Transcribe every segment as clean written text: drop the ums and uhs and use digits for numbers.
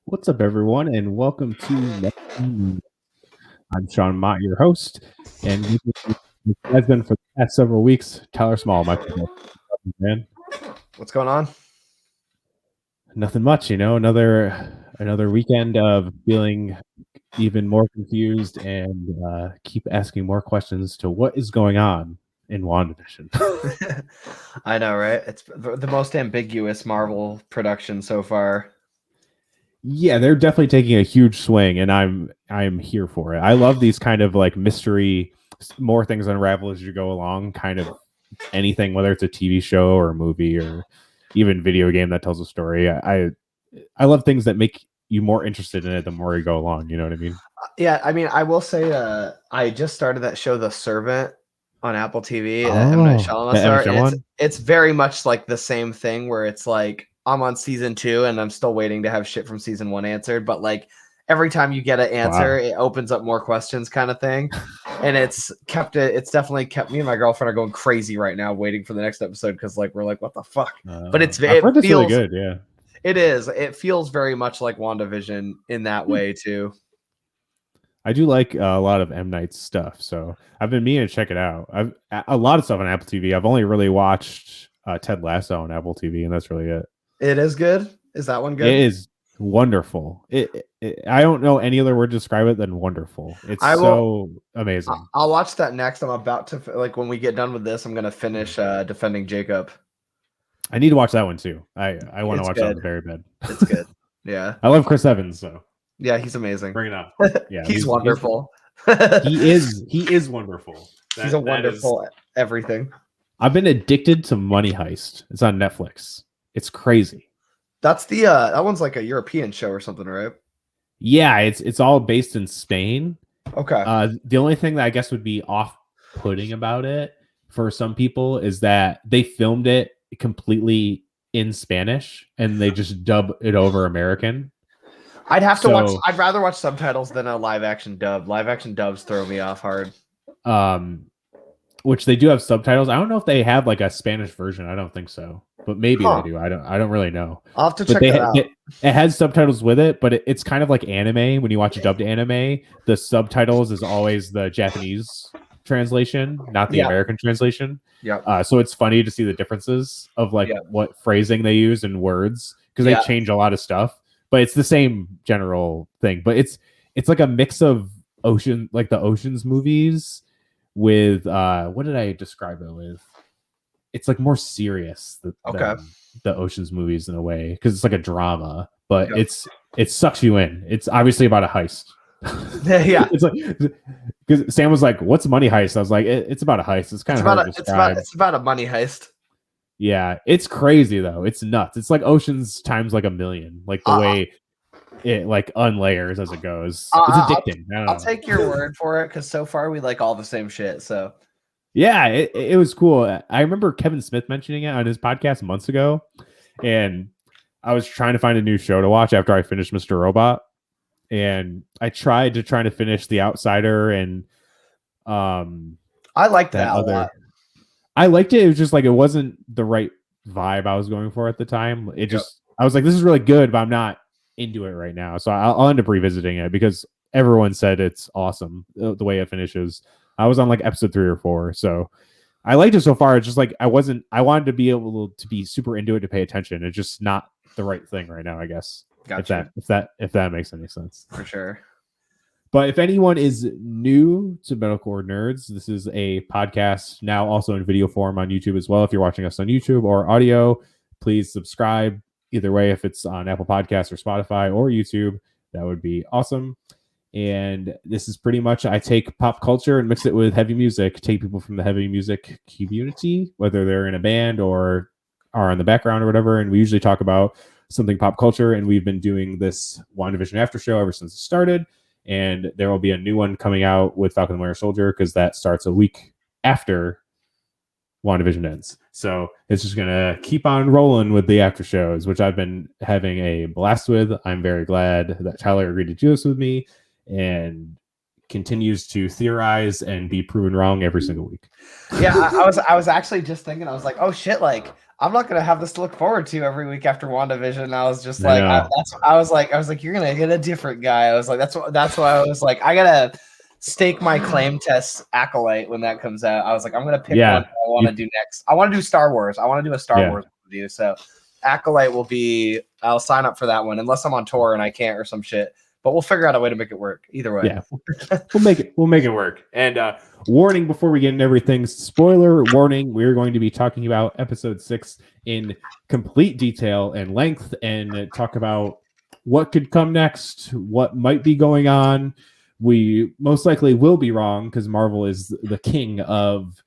What's up, everyone, and welcome to Neptune. I'm Sean Mott, your host, and with me has been for the past several weeks, Tyler Small, my co-host. Man, What's going on? nothing much, another weekend of feeling even more confused and keep asking more questions to what is going on in WandaVision. I know, right? It's the most ambiguous Marvel production so far. Yeah, they're definitely taking a huge swing, and I'm here for it. I love these kind of like mystery, more things unravel as you go along, kind of anything, whether it's a TV show or a movie or even video game that tells a story. I love things that make you more interested in it the more you go along. You know what I mean? Yeah, I mean, I will say, I just started that show, The Servant, on Apple TV. That M. Night Oh, Shyamalan that M. star, Night and it's Shyamalan? it's very much like the same thing where it's like I'm on season 2 and I'm still waiting to have shit from season 1 answered, but like every time you get an answer, Wow. it opens up more questions, kind of thing. And it's definitely kept me and my girlfriend are going crazy right now, waiting for the next episode because like we're like, what the fuck? But I've heard it this really feels good. Yeah. it is. It feels very much like WandaVision in that way too. I do like a lot of M. Night's stuff, so I've been meaning to check it out. I've a lot of stuff on Apple TV. I've only really watched Ted Lasso on Apple TV, and that's really it. It is good. Is that one It good? is wonderful. I don't know any other word to describe it than wonderful. It's I will. so amazing. I'll watch that next. I'm about to like when we get done with this. I'm gonna finish Defending Jacob. I need to watch that one too. I want to It's watch that good. one very bad. It's good. Yeah. I love Chris Evans, so Yeah, he's amazing. bring it on. Yeah, he's wonderful. He is wonderful. He's a wonderful everything. I've been addicted to Money Heist. It's on Netflix. It's crazy. That's the that one's like a European show or something, right? Yeah, it's all based in Spain. Okay. The only thing that I guess would be off-putting about it for some people is that they filmed it completely in Spanish and they just dub it over American. I'd have to watch. I'd rather watch subtitles than a live action dub. Live action dubs throw me off hard. Which they do have subtitles. I don't know if they have like a Spanish version. I don't think so, but maybe they do. I don't really know. I'll have to check that out. It has subtitles with it, but it's kind of like anime. When you watch a dubbed anime, the subtitles is always the Japanese translation, not the American translation. Yeah. So it's funny to see the differences of like what phrasing they use and words because they change a lot of stuff, but it's the same general thing. But it's like a mix of the Ocean's movies with what did I describe it with? It's like more serious than the Ocean's movies in a way because it's like a drama, but it sucks you in. It's obviously about a heist. Yeah, it's like because Sam was like, "What's Money Heist?" I was like, "It's about a heist. It's kind of hard to describe. It's about a money heist." Yeah, it's crazy though. It's nuts. It's like Ocean's times like a million. Like the way it like unlayers as it goes. It's addicting. I'll take your word for it because so far we like all the same shit. So yeah, it was cool. I remember Kevin Smith mentioning it on his podcast months ago, and I was trying to find a new show to watch after I finished Mr. Robot, and I tried to finish The Outsider, and I liked that a lot. I liked it. It was just like it wasn't the right vibe I was going for at the time. It just I was like, this is really good, but I'm not into it right now. So I'll end up revisiting it because everyone said it's awesome the way it finishes. I was on like episode 3 or 4, so I liked it so far. It's just like I wanted to be able to be super into it to pay attention. It's just not the right thing right now, I guess. Gotcha. If that makes any sense. For sure. But if anyone is new to Metalcore Nerds, this is a podcast now also in video form on YouTube as well. If you're watching us on YouTube or audio, please subscribe. Either way, if it's on Apple Podcasts or Spotify or YouTube, that would be awesome. And this is pretty much, I take pop culture and mix it with heavy music, take people from the heavy music community, whether they're in a band or are in the background or whatever. And we usually talk about something pop culture. And we've been doing this WandaVision after show ever since it started. And there will be a new one coming out with Falcon and Winter Soldier because that starts a week after WandaVision ends. So it's just going to keep on rolling with the after shows, which I've been having a blast with. I'm very glad that Tyler agreed to do this with me and continues to theorize and be proven wrong every single week. Yeah, I was actually just thinking, I was like, oh shit, like I'm not gonna have this to look forward to every week after WandaVision. And I was just like, I was like, you're gonna get a different guy. I was like, that's why I was like, I gotta stake my claim test Acolyte when that comes out. I was like, I'm gonna pick one I want to do next. I want to do Star Wars. I want to do a Star Wars review. So Acolyte will be. I'll sign up for that one unless I'm on tour and I can't or some shit. But we'll figure out a way to make it work. Either way, yeah, we'll make it work. And warning before we get into everything, spoiler warning: we're going to be talking about episode 6 in complete detail and length, and talk about what could come next, what might be going on. We most likely will be wrong because Marvel is the king of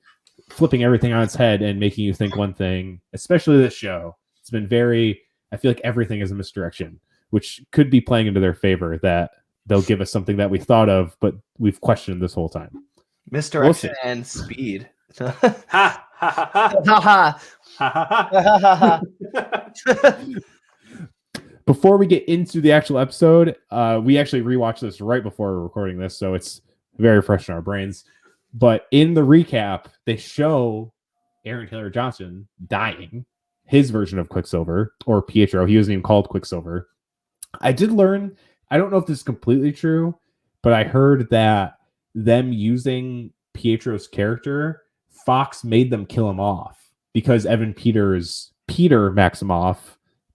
flipping everything on its head and making you think one thing. Especially this show, it's been very. I feel like everything is a misdirection, which could be playing into their favor, that they'll give us something that we thought of, but we've questioned this whole time. Misdirection and speed. Before we get into the actual episode, we actually rewatched this right before recording this, so it's very fresh in our brains. But in the recap, they show Aaron Taylor Johnson dying, his version of Quicksilver, or Pietro. He wasn't even called Quicksilver. I did learn, I don't know if this is completely true, but I heard that them using Pietro's character, Fox made them kill him off because Peter Maximoff,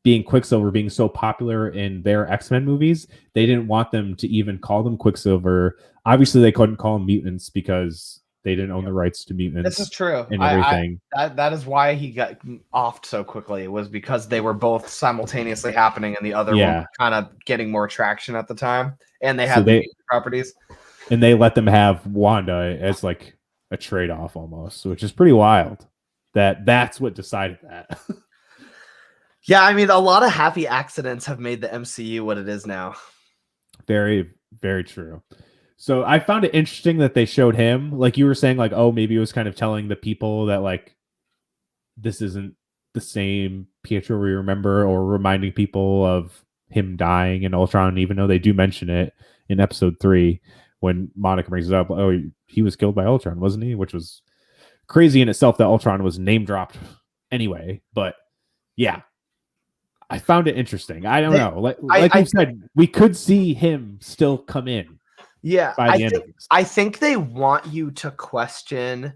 being Quicksilver, being so popular in their X-Men movies, they didn't want them to even call them Quicksilver. Obviously, they couldn't call them mutants because they didn't own the rights to mutants. This is true. And everything. That is why he got offed so quickly. It was because they were both simultaneously happening, and the other one was kind of getting more traction at the time, and they had properties. And they let them have Wanda as like a trade-off almost, which is pretty wild. That's what decided that. Yeah, I mean, a lot of happy accidents have made the MCU what it is now. Very, very true. So I found it interesting that they showed him, like you were saying, like, oh, maybe it was kind of telling the people that like this isn't the same Pietro we remember, or reminding people of him dying in Ultron, even though they do mention it in episode 3 when Monica brings it up. Oh, he was killed by Ultron, wasn't he? Which was crazy in itself that Ultron was name dropped anyway. But yeah, I found it interesting. I don't know. Like you said, we could see him still come in. Yeah, I think they want you to question,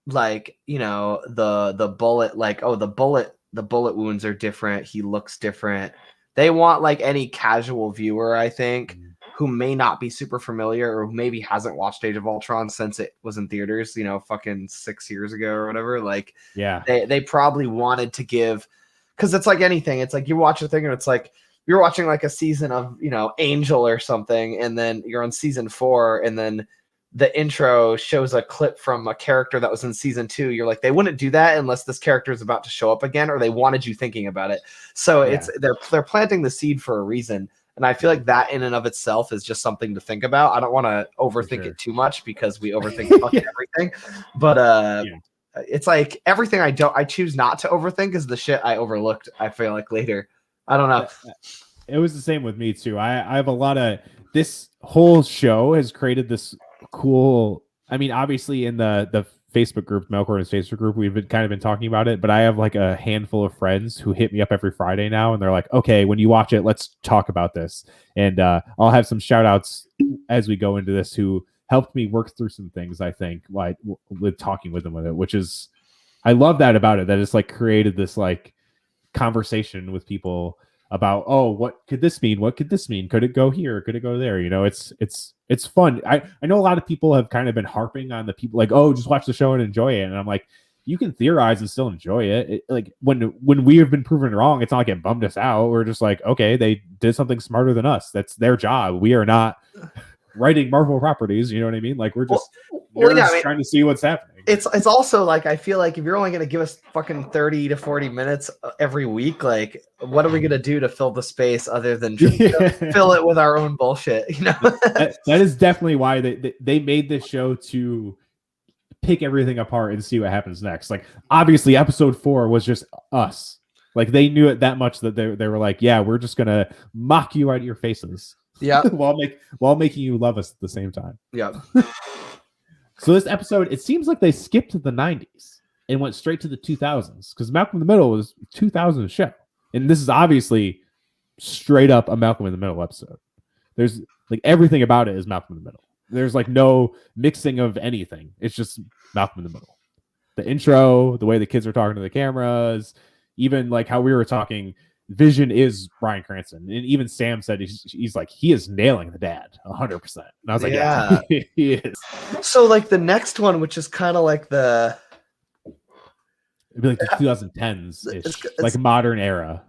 like, you know, the bullet, like, oh, the bullet wounds are different. He looks different. They want like any casual viewer, I think, who may not be super familiar or who maybe hasn't watched Age of Ultron since it was in theaters, you know, fucking 6 years ago or whatever. Like, yeah, they probably wanted to give, because it's like anything. It's like you watch a thing and it's like you're watching like a season of, you know, Angel or something, and then you're on season 4, and then the intro shows a clip from a character that was in season 2. You're like, they wouldn't do that unless this character is about to show up again, or they wanted you thinking about it. So they're planting the seed for a reason. And I feel like that in and of itself is just something to think about. I don't want to overthink it too much because we overthink fucking everything. But it's like everything I choose not to overthink is the shit I overlooked, I feel like, later. I don't know. It was the same with me too. I have a lot of, this whole show has created this cool, I mean, obviously in the Facebook group, Metalcore's Facebook group, we've been talking about it, but I have like a handful of friends who hit me up every Friday now, and they're like, okay, when you watch it, let's talk about this. And I'll have some shout outs as we go into this who helped me work through some things, I think, like with talking with them with it, which is, I love that about it, that it's like created this like conversation with people about, oh, what could this mean? What could this mean? Could it go here? Could it go there? You know, it's fun. I know a lot of people have kind of been harping on the people like, oh, just watch the show and enjoy it. And I'm like, you can theorize and still enjoy it. Like when we have been proven wrong, it's not like it bummed us out. We're just like, okay, they did something smarter than us. That's their job. We are not writing Marvel properties. You know what I mean? Like we're just trying to see what's happening. It's also like, I feel like if you're only going to give us fucking 30 to 40 minutes every week, like what are we going to do to fill the space other than just fill it with our own bullshit? You know, that is definitely why they made this show, to pick everything apart and see what happens next. Like obviously episode 4 was just us. Like they knew it that much that they were like, yeah, we're just going to mock you out of your faces. Yeah. while making you love us at the same time. Yeah. So this episode, it seems like they skipped the 90s and went straight to the 2000s because Malcolm in the Middle was 2000 show. And this is obviously straight up a Malcolm in the Middle episode. There's like everything about it is Malcolm in the Middle. There's like no mixing of anything. It's just Malcolm in the Middle. The intro, the way the kids are talking to the cameras, even like how we were talking, Vision is Bryan Cranston. And even Sam said he's like, he is nailing the dad 100%. And I was like, yeah, he is. So like the next one, which is kind of like it'd be like the 2010s, it's like modern era.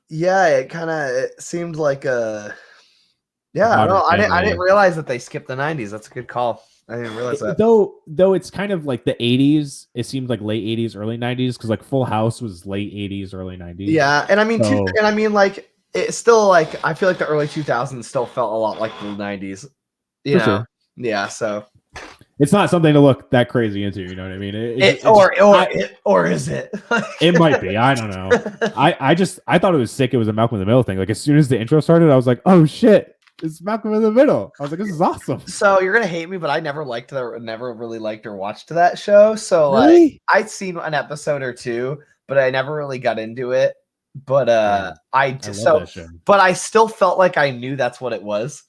Yeah, it seemed like a I didn't realize that they skipped the 90s. That's a good call. I didn't realize that. Though it's kind of like the 80s. It seemed like late 80s, early 90s because like Full House was late 80s, early 90s. Yeah, and I mean, like it's still like I feel like the early 2000s still felt a lot like the 90s. You know? Sure. Yeah, so it's not something to look that crazy into. You know what I mean? Or is it? It might be. I don't know. I thought it was sick. It was a Malcolm in the Middle thing. Like as soon as the intro started, I was like, oh shit. It's Malcolm in the Middle. I was like, this is awesome. So you're gonna hate me, but I never really liked or watched that show. So really? Like I'd seen an episode or two, but I never really got into it. But I still felt like I knew that's what it was.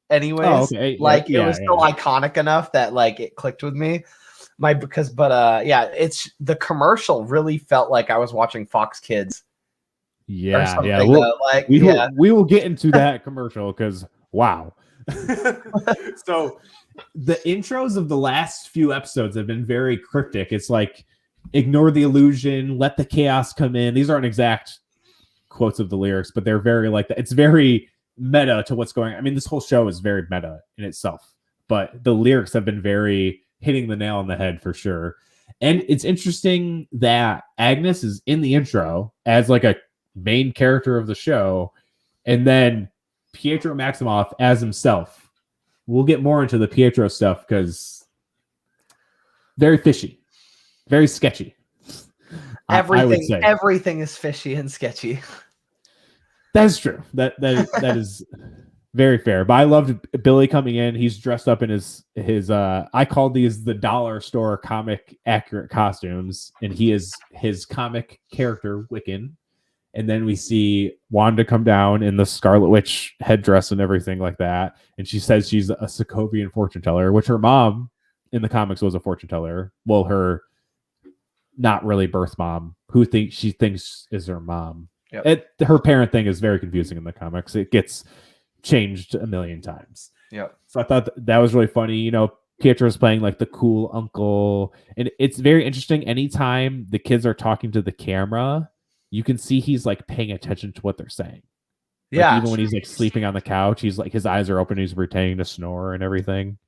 Anyways, okay. Like it was still iconic enough that like it clicked with me. It's the commercial really felt like I was watching Fox Kids. Yeah. We will get into that commercial because wow. So the intros of the last few episodes have been very cryptic. It's like ignore the illusion, let the chaos come in. These aren't exact quotes of the lyrics, but they're very like that. It's very meta to what's going on. I mean, this whole show is very meta in itself, but the lyrics have been very hitting the nail on the head for sure. And it's interesting that Agnes is in the intro as like a main character of the show, and then Pietro Maximoff as himself. We'll get more into the Pietro stuff because very fishy, very sketchy. Everything is fishy and sketchy. That's true. That is very fair. But I loved Billy coming in. He's dressed up in his I called these the dollar store comic accurate costumes, and he is his comic character Wiccan. And then we see Wanda come down in the Scarlet Witch headdress and everything like that. And she says she's a Sokovian fortune teller, which her mom in the comics was a fortune teller. Well, her not really birth mom, who she thinks is her mom. Yep. Her parent thing is very confusing in the comics. It gets changed a million times. Yeah. So I thought that was really funny. You know, Pietro's playing like the cool uncle. And it's very interesting. Anytime the kids are talking to the camera, you can see he's like paying attention to what they're saying. Yeah. Like, even when he's like sleeping on the couch, he's like his eyes are open, he's pretending to snore and everything.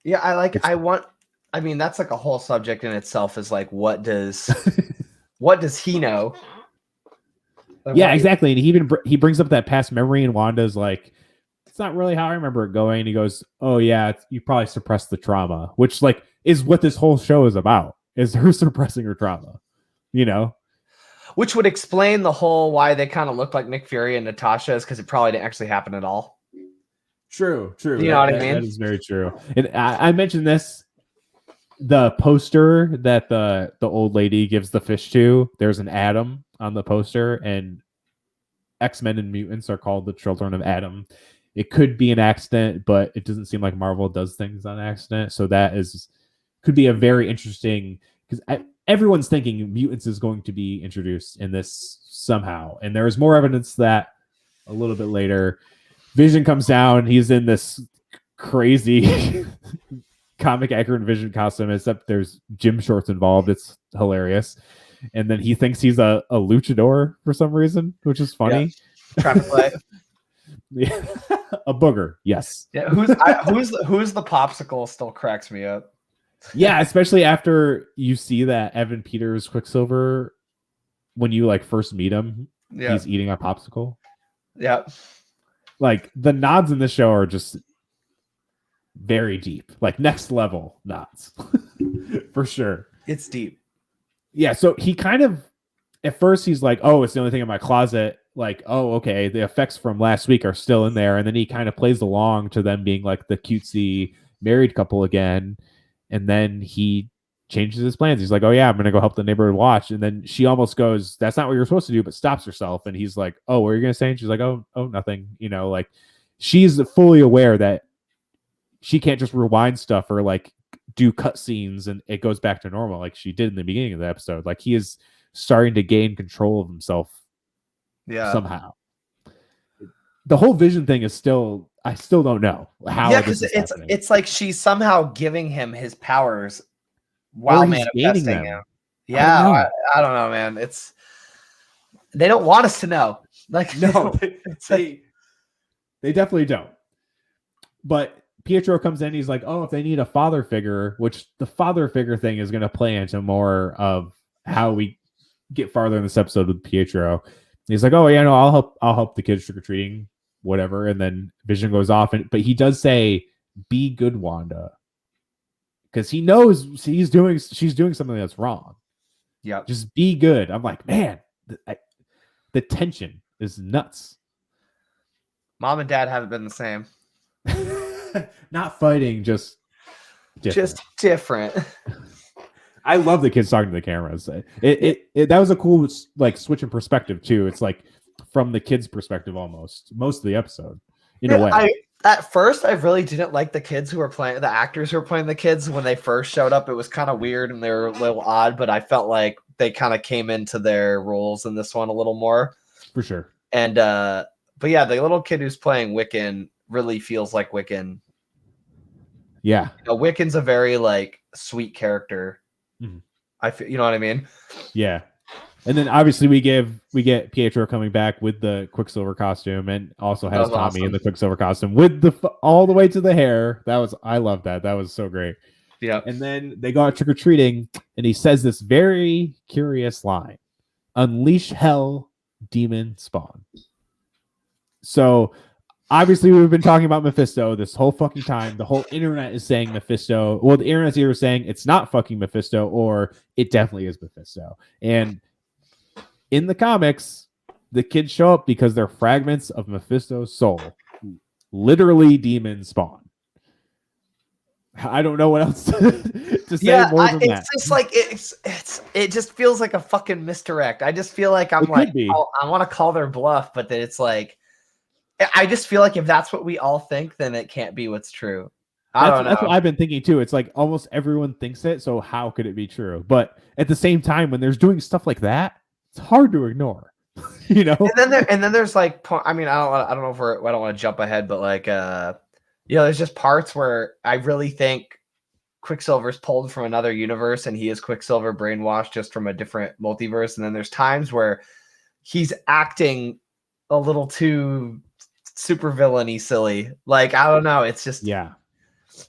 Yeah, I mean, that's like a whole subject in itself is like what does he know? Like, yeah, exactly. And he brings up that past memory, and Wanda's like, it's not really how I remember it going. And he goes, oh yeah, you probably suppressed the trauma, which like is what this whole show is about, is her suppressing her trauma, you know? Which would explain the whole why they kind of look like Nick Fury and Natasha is because it probably didn't actually happen at all. True. You know what I mean? That is very true. And I mentioned this, the poster that the old lady gives the fish to, there's an Adam on the poster, and X-Men and mutants are called the children of Adam. It could be an accident, but it doesn't seem like Marvel does things on accident. So that could be a very interesting, because everyone's thinking mutants is going to be introduced in this somehow. And there's more evidence that a little bit later. Vision comes down. He's in this crazy comic accurate Vision costume, except there's gym shorts involved. It's hilarious. And then he thinks he's a luchador for some reason, which is funny. Yeah. Trying to play. Yeah. A booger. Yes. Yeah. Who's the popsicle still cracks me up. Yeah, especially after you see that Evan Peters Quicksilver, when you like first meet him, he's eating a popsicle. Yeah. Like the nods in this show are just very deep, like next level nods for sure. It's deep. Yeah. So he kind of, at first he's like, oh, it's the only thing in my closet. like, oh, okay, the effects from last week are still in there, and then he kind of plays along to them being like the cutesy married couple again, and then he changes his plans. He's like, oh yeah, I'm gonna go help the neighborhood watch, and then she almost goes, that's not what you're supposed to do, but stops herself, and he's like, oh, what are you gonna say? And she's like, oh, nothing. Like she's fully aware that she can't just rewind stuff or like do cut scenes and it goes back to normal like she did in the beginning of the episode. Like he is starting to gain control of himself somehow. The whole Vision thing is still, I still don't know how. Yeah, because it's like she's somehow giving him his powers while manifesting him. Yeah, I don't know, man. They don't want us to know. Like no, they definitely don't. But Pietro comes in, he's like, oh, if they need a father figure, which the father figure thing is going to play into more of how we get farther in this episode with Pietro. He's like, oh yeah, no, I'll help the kids trick-or-treating, whatever. And then Vision goes off, but he does say, be good, Wanda. Because he knows she's doing something that's wrong. Yeah. Just be good. I'm like, man, the tension is nuts. Mom and dad haven't been the same. Not fighting, just different. I love the kids talking to the cameras. That was a cool like switch in perspective too. It's like from the kids' perspective almost most of the episode in a way. At first, I really didn't like the kids who were playing the actors who were playing the kids when they first showed up. It was kind of weird and they were a little odd, but I felt like they kind of came into their roles in this one a little more for sure. And but yeah, the little kid who's playing Wiccan really feels like Wiccan. Yeah, Wiccan's a very like sweet character. Mm-hmm. I feel, you know what I mean? Yeah. And then obviously we get Pietro coming back with the Quicksilver costume and also has Tommy awesome. In the Quicksilver costume with all the way to the hair. I love that. That was so great. Yeah. And then they go out trick-or-treating and he says this very curious line: unleash hell, demon spawn. So obviously we've been talking about Mephisto this whole fucking time. The whole internet is saying Mephisto. Well, the internet's either saying it's not fucking Mephisto or it definitely is Mephisto. And in the comics, the kids show up because they're fragments of Mephisto's soul. Literally demon spawn. I don't know what else to say more than that. It's just like it just feels like a fucking misdirect. I just feel like I want to call their bluff, but then it's like I just feel like if that's what we all think, then it can't be what's true. I don't know. That's what I've been thinking too. It's like almost everyone thinks it, so how could it be true? But at the same time, when there's doing stuff like that, it's hard to ignore. And then there's like, I mean, I don't know if I don't want to jump ahead, but like, there's just parts where I really think Quicksilver's pulled from another universe, and he is Quicksilver brainwashed just from a different multiverse. And then there's times where he's acting a little too super villainy silly. Like, I don't know. It's just,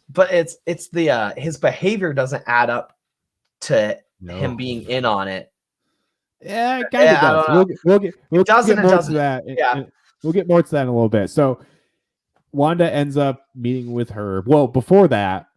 but it's the, his behavior doesn't add up to him being in on it. Yeah, it kind of does. We'll get more to that. Yeah. We'll get more to that in a little bit. So Wanda ends up meeting with her. Well, before that,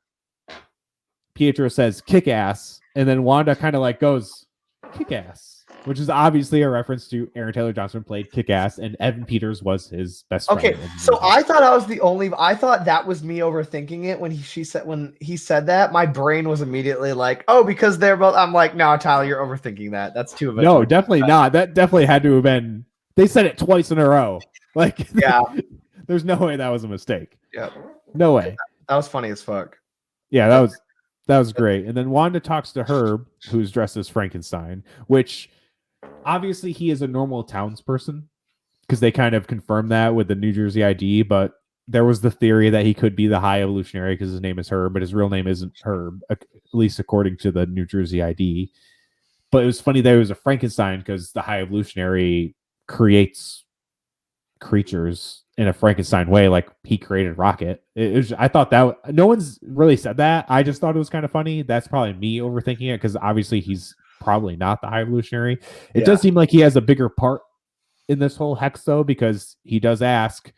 Pietro says kick ass, and then Wanda kind of like goes kick ass, which is obviously a reference to Aaron Taylor Johnson played Kick Ass, and Evan Peters was his best friend. Okay, so I thought I thought that was me overthinking it when he said that. My brain was immediately like, oh, because they're both. I'm like, no, Tyler, you're overthinking that. That's too of a no, definitely not. That definitely had to have been. They said it twice in a row. Like, yeah, there's no way that was a mistake. Yeah, no way. That was funny as fuck. Yeah, that was great. And then Wanda talks to Herb, who's dressed as Frankenstein, which obviously he is a normal townsperson because they kind of confirmed that with the New Jersey ID. But there was the theory that he could be the High Evolutionary because his name is Herb, but his real name isn't Herb, at least according to the New Jersey ID. But it was funny that it was a Frankenstein because the High Evolutionary creates creatures in a Frankenstein way, like he created Rocket. I thought that no one's really said that. I just thought it was kind of funny. That's probably me overthinking it because obviously he's probably not the High Evolutionary. It does seem like he has a bigger part in this whole hex though, because he does ask,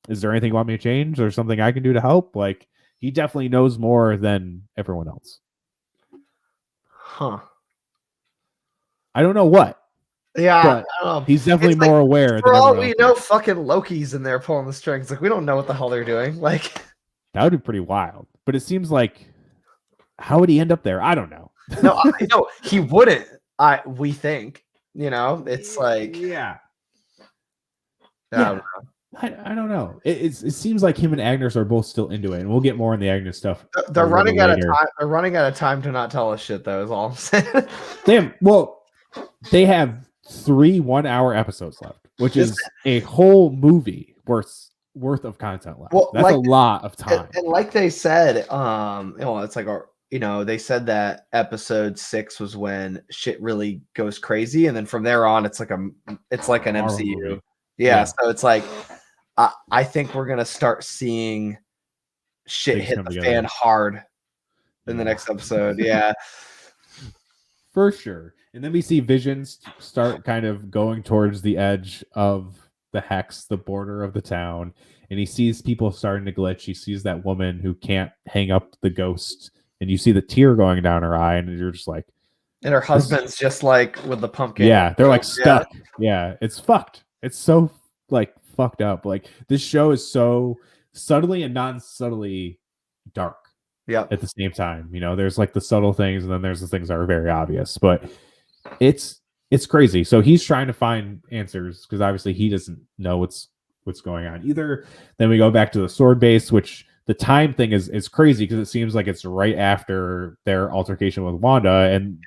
is there anything you want me to change or something I can do to help? Like, he definitely knows more than everyone else. Huh. I don't know what. Yeah, but I don't know. he's definitely It's like, more aware for than all everyone we else know, is. fucking Loki's in there pulling the strings. Like, we don't know what the hell they're doing. Like, That would be pretty wild. But it seems like, how would he end up there? I don't know. no, he wouldn't. We think, it's like, Yeah. yeah, Yeah. I don't know. It seems like him and Agnes are both still into it, and we'll get more on the Agnes stuff a they're little running out of later. time. They're running out of time to not tell us shit, though. Is all I'm saying. They have 3 1-hour episodes left, which Is is a whole movie worth of content left. Well, That's a lot of time. and like they said, it's like they said that episode 6 was when shit really goes crazy, and then from there on, it's like an Marvel MCU. movie. Yeah, Yeah. so it's like I think we're gonna start seeing shit Things hit come the together. fan hard in the Yeah. next episode. Yeah, For sure. And then we see Visions start kind of going towards the edge of the hex, the border of the town, and he sees people starting to glitch. He sees that woman who can't hang up the ghost, and you see the tear going down her eye, and you're just like, and her husband's just like with the pumpkin. yeah, they're like Yeah. stuck. Yeah, it's fucked. It's so like fucked up. Like this show is so subtly and non-subtly dark Yeah. at the same time. There's like the subtle things, and then there's the things that are very obvious. But it's crazy. So he's trying to find answers because obviously he doesn't know what's going on either. Then we go back to the sword base, which the time thing is crazy because it seems like it's right after their altercation with Wanda, and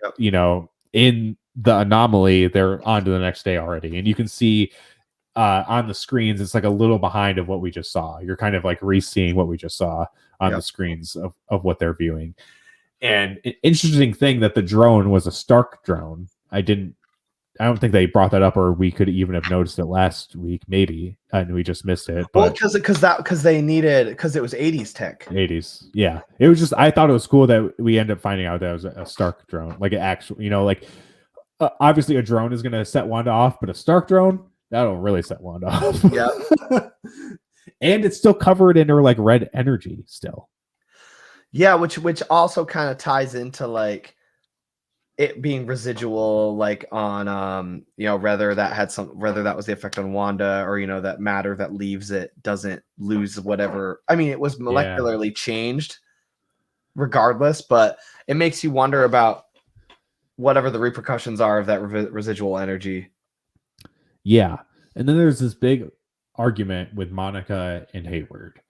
in the anomaly they're on to the next day already, and you can see on the screens it's like a little behind of what we just saw. You're kind of like re-seeing what we just saw on the screens of what they're viewing. And an interesting thing that the drone was a Stark drone. I don't think they brought that up, or we could even have noticed it last week, maybe, and we just missed it. But because it was 80s tech. 80s, yeah. It was just, I thought it was cool that we end up finding out that it was a Stark drone, like an actual, like obviously a drone is going to set Wanda off, but a Stark drone that'll really set Wanda off. Yeah, and it's still covered in her like red energy still. Yeah, which also kind of ties into like it being residual, like on whether that was the effect on Wanda, or that matter that leaves it doesn't lose whatever. I mean, it was molecularly changed regardless, but it makes you wonder about whatever the repercussions are of that residual energy. Yeah. And then there's this big argument with Monica and Hayward.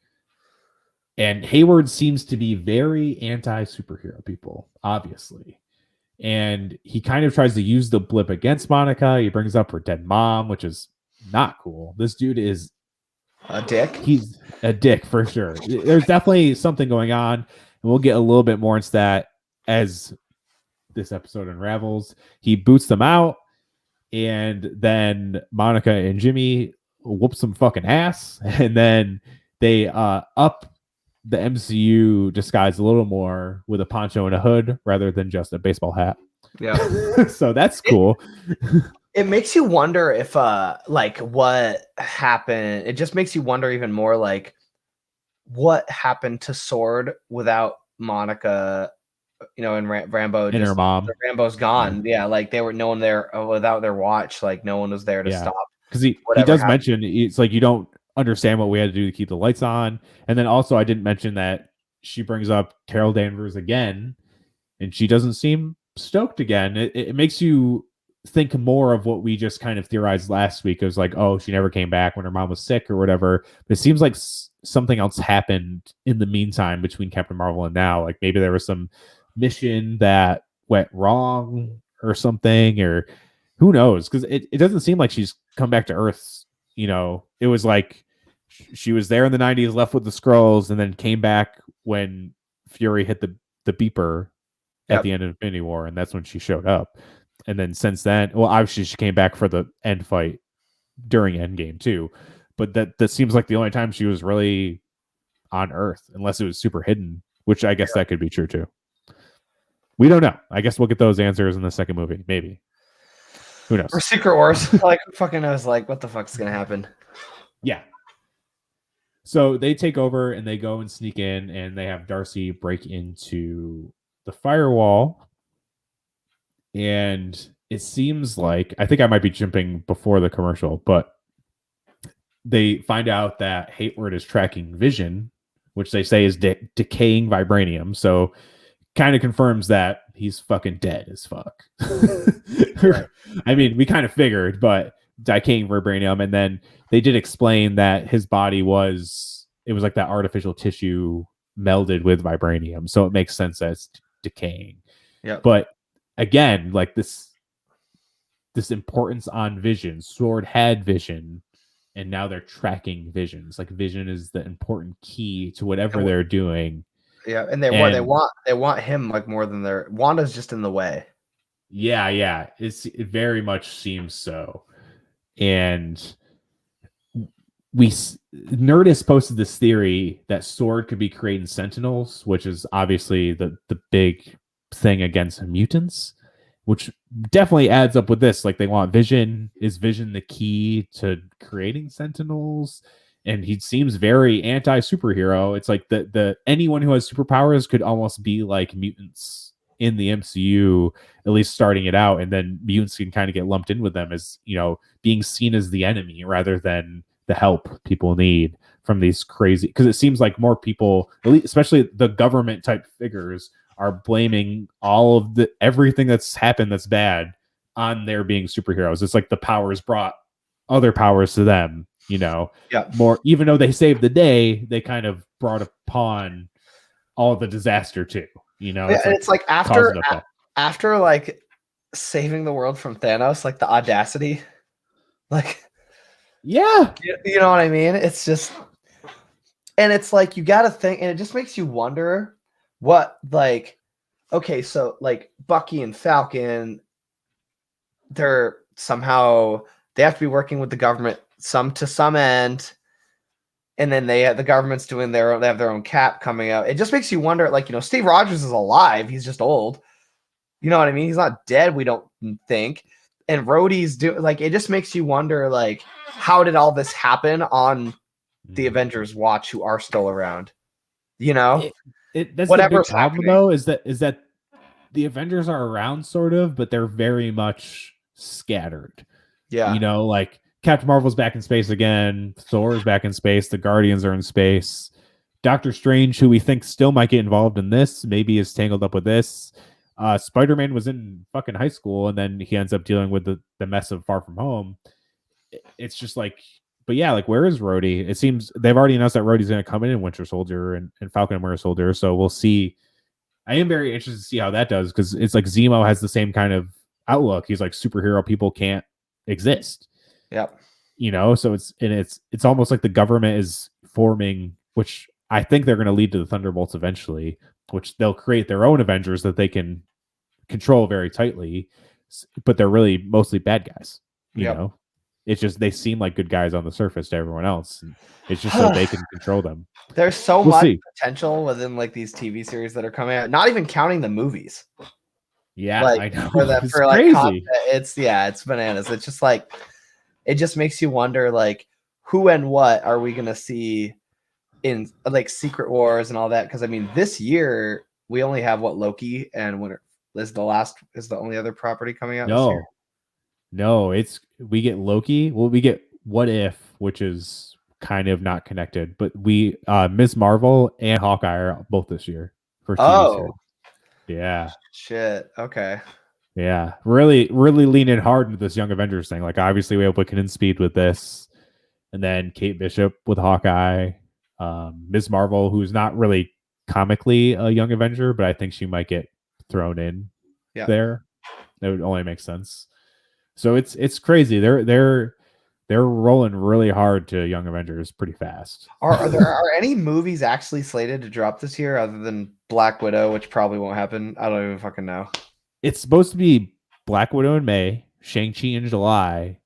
And Hayward seems to be very anti-superhero people, obviously. And he kind of tries to use the blip against Monica. He brings up her dead mom, which is not cool. This dude is a dick. He's a dick for sure. There's definitely something going on, and we'll get a little bit more into that as this episode unravels. He boots them out, and then Monica and Jimmy whoop some fucking ass, and then they up the MCU disguise a little more with a poncho and a hood rather than just a baseball hat. Yeah. So that's cool. It makes you wonder if like what happened. It just makes you wonder even more like what happened to Sword without Monica, and Rambo. And her mom. Rambo's gone. Yeah, like they were no one there without their watch. Like no one was there to stop. Because he does mention it's like you don't understand what we had to do to keep the lights on. And then also I didn't mention that she brings up Carol Danvers again, and she doesn't seem stoked again. It makes you think more of what we just kind of theorized last week. It was like, oh, she never came back when her mom was sick or whatever. But it seems like something else happened in the meantime between Captain Marvel and now. Like maybe there was some mission that went wrong or something, or who knows? Because it doesn't seem like she's come back to Earth. It was like she was there in the 90s, left with the Skrulls, and then came back when Fury hit the beeper at the end of Infinity War, and that's when she showed up. And then since then, well, obviously she came back for the end fight during Endgame too, but that seems like the only time she was really on Earth, unless it was super hidden, which I guess that could be true too. We don't know. I guess we'll get those answers in the second movie, maybe. Who knows? Or Secret Wars. Like who fucking knows? Like what the fuck's gonna happen? Yeah. So they take over and they go and sneak in, and they have Darcy break into the firewall. And it seems like, I think I might be jumping before the commercial, but they find out that Hayward is tracking Vision, which they say is decaying vibranium. So kind of confirms that he's fucking dead as fuck. Right. I mean, we kind of figured, but decaying vibranium. And then they did explain that his body was, it was like that artificial tissue melded with vibranium. So it makes sense that it's decaying. Yeah. But again, like this importance on Vision. Sword had Vision, and now they're tracking Visions. Like Vision is the important key to whatever they're doing. Yeah, and they want him like more than their Wanda's just in the way. Yeah. It very much seems so. And Nerdist posted this theory that Sword could be creating Sentinels, which is obviously the big thing against mutants, which definitely adds up with this. Like they want Vision. Is Vision the key to creating Sentinels? And he seems very anti-superhero. It's like the anyone who has superpowers could almost be like mutants in the MCU, at least starting it out, and then mutants can kind of get lumped in with them as, you know, being seen as the enemy rather than the help people need from these crazy, because it seems like more people, especially the government type figures, are blaming all of the everything that's happened that's bad on their being superheroes. It's like the powers brought other powers to them, you know. Yeah. More, even though they saved the day, they kind of brought upon all the disaster too, you know. It's like after like saving the world from Thanos, like the audacity, like, yeah, you know what I mean? It's just, and it's like you got to think, and it just makes you wonder what, like, okay, so like Bucky and Falcon, they're somehow, they have to be working with the government to some end, and then the government's doing they have their own cap coming out. It just makes you wonder, like, you know, Steve Rogers is alive, he's just old, you know what I mean? He's not dead, we don't think. And Rhodey's like, it just makes you wonder, like, how did all this happen on the Avengers watch who are still around, you know? That's whatever's the big problem though, is that the Avengers are around sort of, but they're very much scattered. Yeah. You know, like Captain Marvel's back in space again, Thor's back in space, the Guardians are in space. Doctor Strange, who we think still might get involved in this, maybe is tangled up with this. Spider-Man was in fucking high school, and then he ends up dealing with the mess of Far From Home. It's just like, but yeah, like, where is Rhodey? It seems they've already announced that Rhodey's going to come in Winter Soldier and Falcon and Winter Soldier, so we'll see. I am very interested to see how that does, because it's like Zemo has the same kind of outlook. He's like, superhero people can't exist. Yep. You know, so it's almost like the government is forming, which I think they're going to lead to the Thunderbolts eventually, which they'll create their own Avengers that they can control very tightly, but they're really mostly bad guys. You know, it's just they seem like good guys on the surface to everyone else. And it's just so they can control them. There's so much potential within like these TV series that are coming out, not even counting the movies. Yeah, like, I know. It's crazy. It's bananas. It's just like, it just makes you wonder, like, who and what are we gonna see in like Secret Wars and all that? Because I mean, this year we only have Loki and Winter is the only other property coming out. This year? No, we get Loki. Well, we get What If, which is kind of not connected, but we Ms. Marvel and Hawkeye are both this year for TV series. Yeah. Shit. Okay. Yeah. Really leaning hard into this Young Avengers thing. Like, obviously we have Wiccan and Speed with this, and then Kate Bishop with Hawkeye, Ms. Marvel, who's not really comically a Young Avenger, but I think she might get thrown in there. That would only make sense. So it's crazy. They're rolling really hard to Young Avengers pretty fast. Are there any movies actually slated to drop this year other than Black Widow, which probably won't happen? I don't even fucking know. It's supposed to be Black Widow in May, Shang-Chi in July,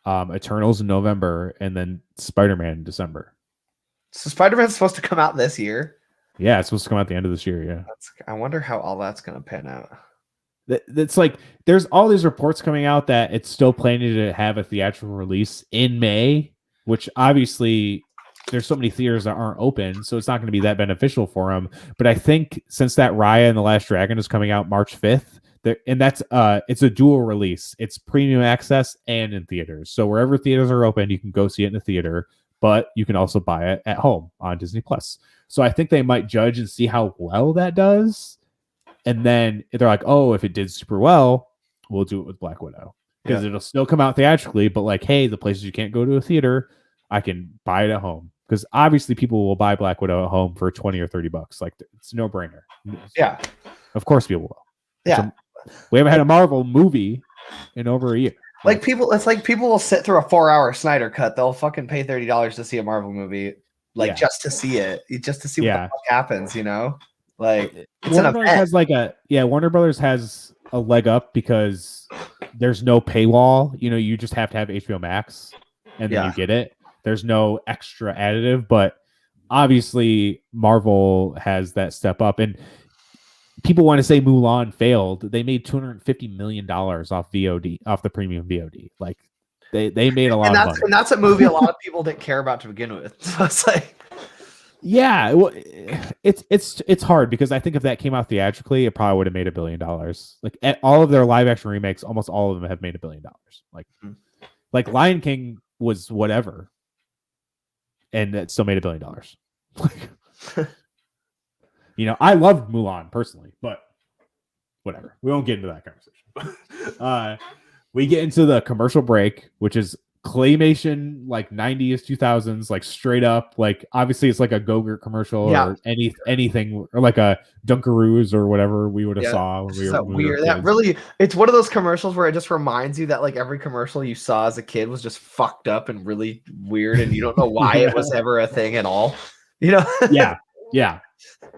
Eternals in November, and then Spider-Man in December. So Spider-Man's supposed to come out this year? Yeah, it's supposed to come out at the end of this year, yeah. I wonder how all that's going to pan out. It's like there's all these reports coming out that it's still planning to have a theatrical release in May, which obviously there's so many theaters that aren't open, so it's not going to be that beneficial for them. But I think since that Raya and the Last Dragon is coming out March 5th, And that's it's a dual release. It's premium access and in theaters. So wherever theaters are open, you can go see it in the theater, but you can also buy it at home on Disney Plus. So I think they might judge and see how well that does. And then they're like, oh, if it did super well, we'll do it with Black Widow. Because it'll still come out theatrically, but like, hey, the places you can't go to a theater, I can buy it at home. Because obviously people will buy Black Widow at home for $20 or $30. Like, it's a no-brainer. Yeah. Of course people will. Yeah. We haven't had a Marvel movie in over a year. Like people, it's like people will sit through a 4-hour Snyder cut. They'll fucking pay $30 to see a Marvel movie, like just to see it, just to see what the fuck happens. You know, like it's Warner Brothers has Warner Brothers has a leg up because there's no paywall. You know, you just have to have HBO Max, and then you get it. There's no extra additive, but obviously Marvel has that step up, and people want to say Mulan failed. They made $250 million off VOD, off the premium VOD. Like they made a lot of money. And that's a movie a lot of people didn't care about to begin with. So it's like, yeah, well, it's hard because I think if that came out theatrically, it probably would have made $1 billion. Like all of their live action remakes, almost all of them have made $1 billion. Like Lion King was whatever, and it still made $1 billion. You know, I love Mulan personally, but whatever. We won't get into that conversation. We get into the commercial break, which is claymation, like 90s, 2000s, like straight up. Like obviously, it's like a Go-Gurt commercial or anything, or like a Dunkaroos or whatever we would have saw. When we were weird. That really, it's one of those commercials where it just reminds you that like every commercial you saw as a kid was just fucked up and really weird, and you don't know why it was ever a thing at all. You know? Yeah.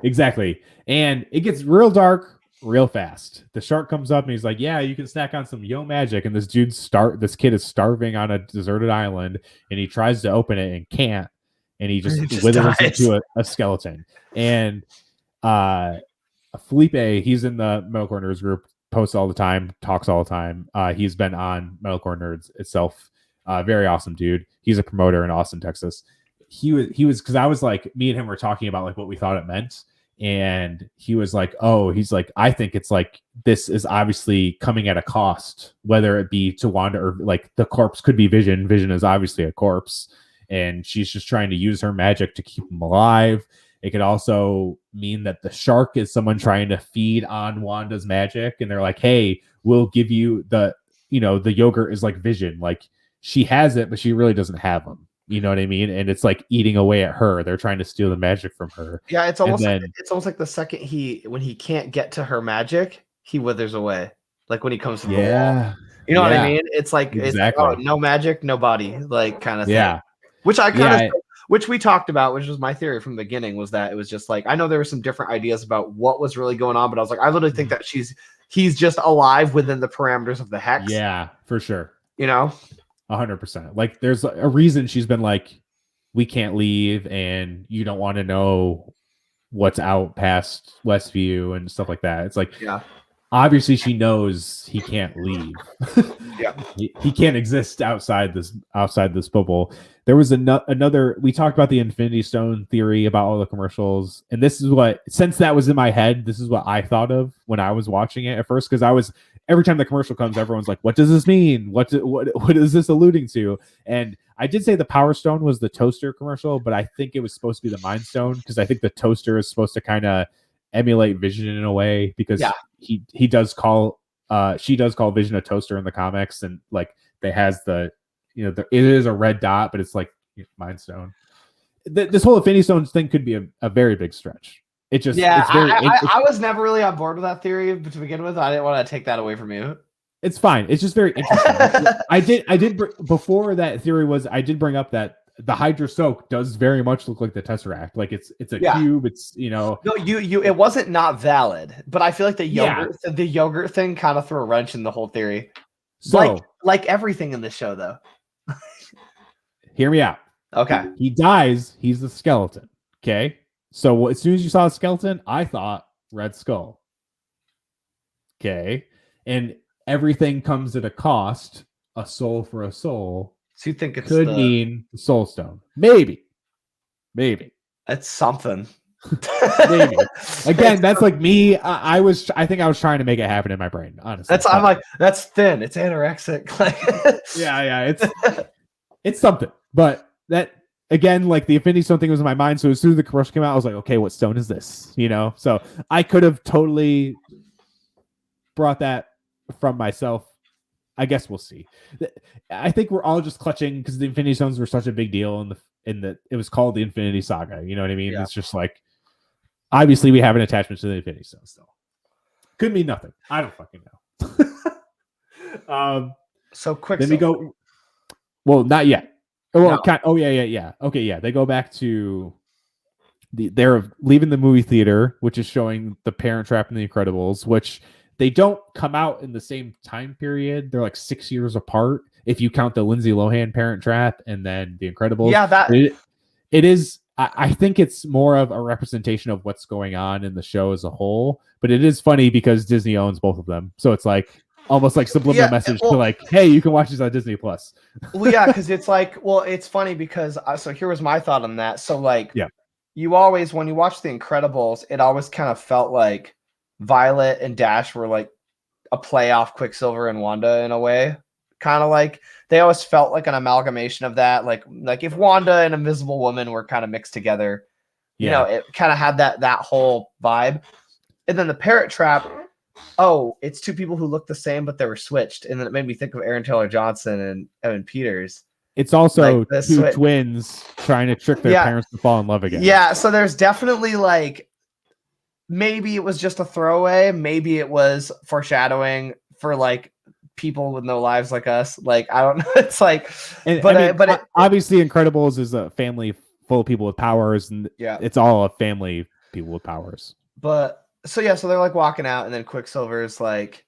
Exactly. And it gets real dark real fast. The shark comes up and he's like, yeah, you can snack on some Yo Magic. And this kid is starving on a deserted island, and he tries to open it and can't. And he just withers into a skeleton. And Felipe, he's in the Metalcore Nerds group, posts all the time, talks all the time. He's been on Metalcore Nerds itself. Very awesome dude. He's a promoter in Austin, Texas. He was because I was like, me and him were talking about like what we thought it meant, and he was like, he's like, I think it's like this is obviously coming at a cost, whether it be to Wanda or like the corpse could be Vision. Vision is obviously a corpse, and she's just trying to use her magic to keep him alive. It could also mean that the shark is someone trying to feed on Wanda's magic, and they're like, hey, we'll give you the yogurt is like Vision, like she has it, but she really doesn't have them. You know what I mean? And it's like eating away at her. They're trying to steal the magic from her. Yeah, it's almost like the second when he can't get to her magic, he withers away. Like when he comes to the wall. You know what I mean? It's like it's no magic, no body, like kind of thing. Yeah. Which I kind of which we talked about, which was my theory from the beginning, was that it was just like, I know there were some different ideas about what was really going on, but I was like, I literally think that he's just alive within the parameters of the hex. Yeah, for sure. You know? 100%. Like there's a reason she's been like, we can't leave, and you don't want to know what's out past Westview and stuff like that. It's like, obviously she knows he can't leave. he can't exist outside this bubble. There was another, we talked about the Infinity Stone theory about all the commercials, and this is what, since that was in my head, this is what I thought of when I was watching it at first, because every time the commercial comes, everyone's like, what does this mean? What is this alluding to? And I did say the Power Stone was the toaster commercial, but I think it was supposed to be the Mind Stone, because I think the toaster is supposed to kind of emulate Vision in a way, because she does call Vision a toaster in the comics, and like they has the, it is a red dot, but it's like Mind Stone. This whole Infinity Stones thing could be a very big stretch. It just I was never really on board with that theory to begin with. I didn't want to take that away from you. It's fine. It's just very interesting. I did before that theory was, I did bring up that the Hydra Soak does very much look like the Tesseract. Like it's a cube. It's No, it wasn't not valid, but I feel like the yogurt thing kind of threw a wrench in the whole theory. So like everything in this show, though. Hear me out. Okay. He dies. He's the skeleton. Okay. So as soon as you saw the skeleton, I thought Red Skull. Okay. And everything comes at a cost. A soul for a soul. So you think it could mean the Soul Stone? Maybe. It's something. Maybe. Again, that's like me. I think I was trying to make it happen in my brain, honestly. I'm like, that's thin. It's anorexic. Yeah, it's something. But that again, like the Infinity Stone thing was in my mind. So as soon as the commercial came out, I was like, okay, what stone is this? So I could have totally brought that from myself. I guess we'll see. I think we're all just clutching because the Infinity Stones were such a big deal in the it was called the Infinity Saga. You know what I mean? Yeah. It's just like obviously we have an attachment to the Infinity Stones still. Could mean nothing. I don't fucking know. So quick. Then we go. Well, not yet. Well, no. Yeah. Okay, yeah. They go back to they're leaving the movie theater, which is showing The Parent Trap and The Incredibles, which they don't come out in the same time period. They're like 6 years apart if you count the Lindsay Lohan Parent Trap and then The Incredibles. Yeah, it is. I think it's more of a representation of what's going on in the show as a whole. But it is funny because Disney owns both of them, so it's like almost like subliminal message to like, hey, you can watch this on Disney Plus. Well, yeah, because it's like, it's funny because so here was my thought on that. So like, you always when you watch The Incredibles, it always kind of felt like Violet and Dash were like a play off Quicksilver and Wanda in a way. Kind of like they always felt like an amalgamation of that. Like if Wanda and Invisible Woman were kind of mixed together, it kind of had that whole vibe. And then The Parent Trap, it's two people who look the same, but they were switched. And then it made me think of Aaron Taylor Johnson and Evan Peters. It's also like two twins trying to trick their parents to fall in love again. Yeah. So there's definitely like, maybe it was just a throwaway. Maybe it was foreshadowing for like people with no lives like us. Like, I don't know. It's like, but obviously Incredibles is a family full of people with powers, and it's all a family people with powers. But so they're like walking out, and then Quicksilver's like,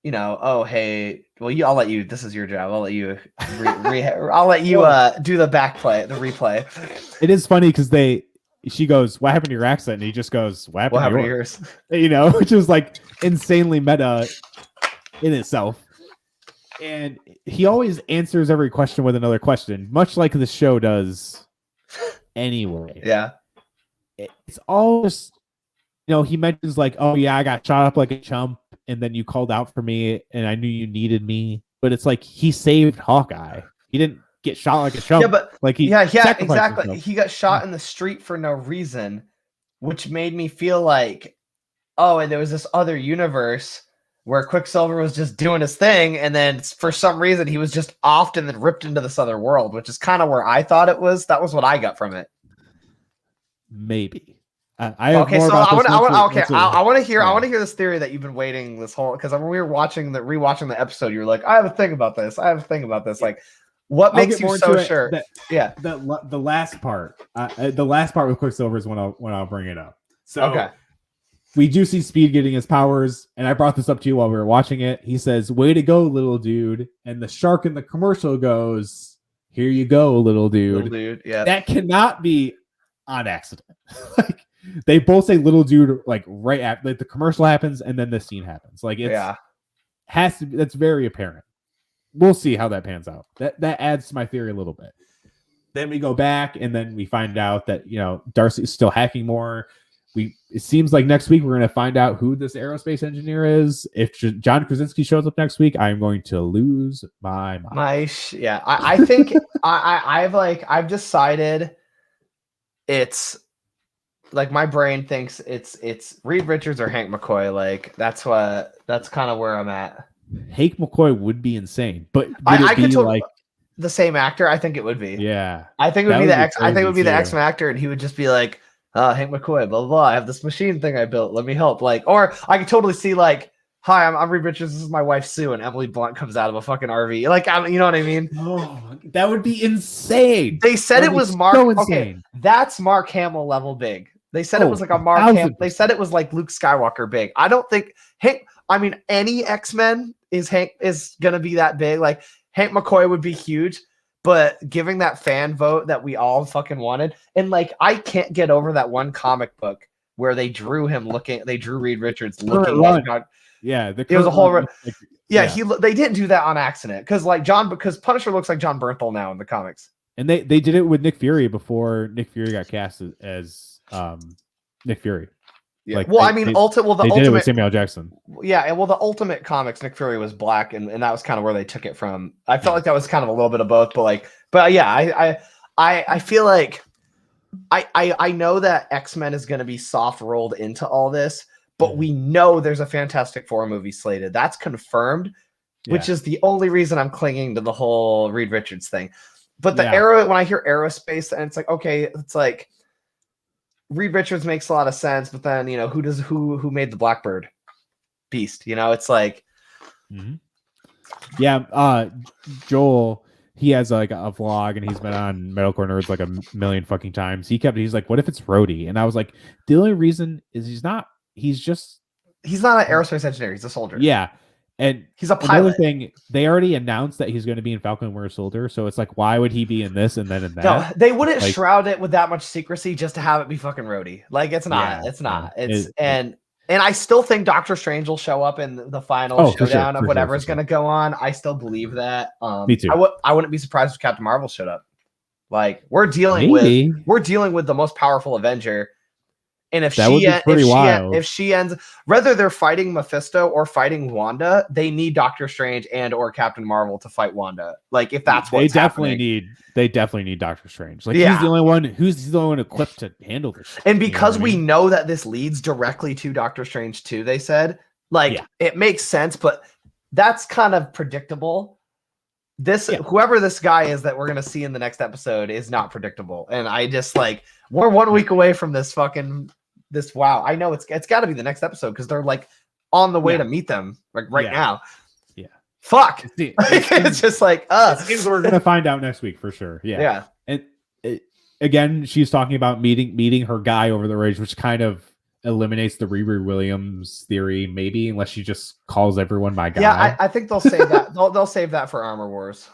oh, hey, well, I'll let you, this is your job. I'll let you, I'll let you do the replay. It is funny because she goes, what happened to your accent? And he just goes, what happened to yours? Which is like insanely meta in itself. And he always answers every question with another question, much like the show does anyway. Yeah. It's all just, he mentions like, oh yeah, I got shot up like a chump and then you called out for me and I knew you needed me. But it's like he saved Hawkeye. He didn't get shot like a chump. Yeah, but like exactly. Himself. He got shot in the street for no reason, which made me feel like, and there was this other universe where Quicksilver was just doing his thing, and then for some reason he was just offed and then ripped into this other world, which is kind of where I thought it was. That was what I got from it. Maybe. I want to hear this theory that you've been waiting this whole, because when we were rewatching the episode, you were like, I have a thing about this. Like, what makes you so sure? The last part with Quicksilver is when I'll bring it up. So we do see Speed getting his powers, and I brought this up to you while we were watching it. He says, "Way to go, little dude," and the shark in the commercial goes, "Here you go, little dude." Little dude, yeah. That cannot be on accident. Like they both say "little dude" like right after like, the commercial happens, and then the scene happens. Like has to be, that's very apparent. We'll see how that pans out. That adds to my theory a little bit. Then we go back, and then we find out that Darcy is still hacking more. It seems like next week we're going to find out who this aerospace engineer is. If John Krasinski shows up next week, I'm going to lose my mind. I think I've decided it's like my brain thinks it's Reed Richards or Hank McCoy. Like that's kind of where I'm at. Hank McCoy would be insane, but I could like the same actor. I think it would be. Yeah, I think it would be the X. I think it would be the X-Men actor, and he would just be like, Hank McCoy, blah, blah, blah. I have this machine thing I built. Let me help. Like, or I could totally see like, hi, I'm Reed Richards. This is my wife, Sue. And Emily Blunt comes out of a fucking RV. Like, you know what I mean? Oh, that would be insane. They said it was Mark. So okay, that's Mark Hamill level big. They said it was like a Mark Hamill. They said it was like Luke Skywalker big. I don't think any X-Men is going to be that big. Like Hank McCoy would be huge. But giving that fan vote that we all fucking wanted, and like I can't get over that one comic book where they drew Reed Richards looking like God. Yeah, it was a whole they didn't do that on accident because Punisher looks like John Bernthal now in the comics. And they did it with Nick Fury before Nick Fury got cast as Nick Fury. Yeah. Like, Well, I mean, the they did it with ultimate. Samuel L. Jackson. Yeah, and well, the ultimate comics, Nick Fury was black, and that was kind of where they took it from. I felt like that was kind of a little bit of both, but yeah, I feel like I know that X-Men is going to be soft rolled into all this, but we know there's a Fantastic Four movie slated. That's confirmed, which is the only reason I'm clinging to the whole Reed Richards thing. But the Arrow, when I hear aerospace, and it's like, okay, it's like Reed Richards makes a lot of sense, but then who made the Blackbird beast? It's like, Joel. He has like a vlog, and he's been on Metalcore Nerds like a million fucking times. He's like, "What if it's Rhodey?" And I was like, the only reason is he's not an aerospace engineer. He's a soldier. Yeah. And he's a pilot. Another thing, they already announced that he's going to be in Falcon and Winter Soldier, so it's like, why would he be in this and then in that? No, they wouldn't shroud it with that much secrecy just to have it be fucking Rhodey. Like, it's not. It's not. And I still think Doctor Strange will show up in the final showdown of whatever's going to go on. I still believe that. Me too. I wouldn't be surprised if Captain Marvel showed up. Like, we're dealing with the most powerful Avenger. And if she ends, whether they're fighting Mephisto or fighting Wanda, they need Doctor Strange and or Captain Marvel to fight Wanda. Like, if that's what they definitely need Doctor Strange. Like, he's the only one equipped to handle this. And because we know that this leads directly to Doctor Strange 2, they said, it makes sense, but that's kind of predictable. Whoever this guy is that we're gonna see in the next episode is not predictable, and I just we're 1 week away from this fucking. Wow, I know it's got to be the next episode because they're like on the way to meet them right now. Yeah, fuck. It's just like we're gonna find out next week for sure. Yeah. And again, she's talking about meeting her guy over the ridge, which kind of eliminates the Riri Williams theory, maybe, unless she just calls everyone by guy. Yeah, I think they'll save that. They'll save that for Armor Wars.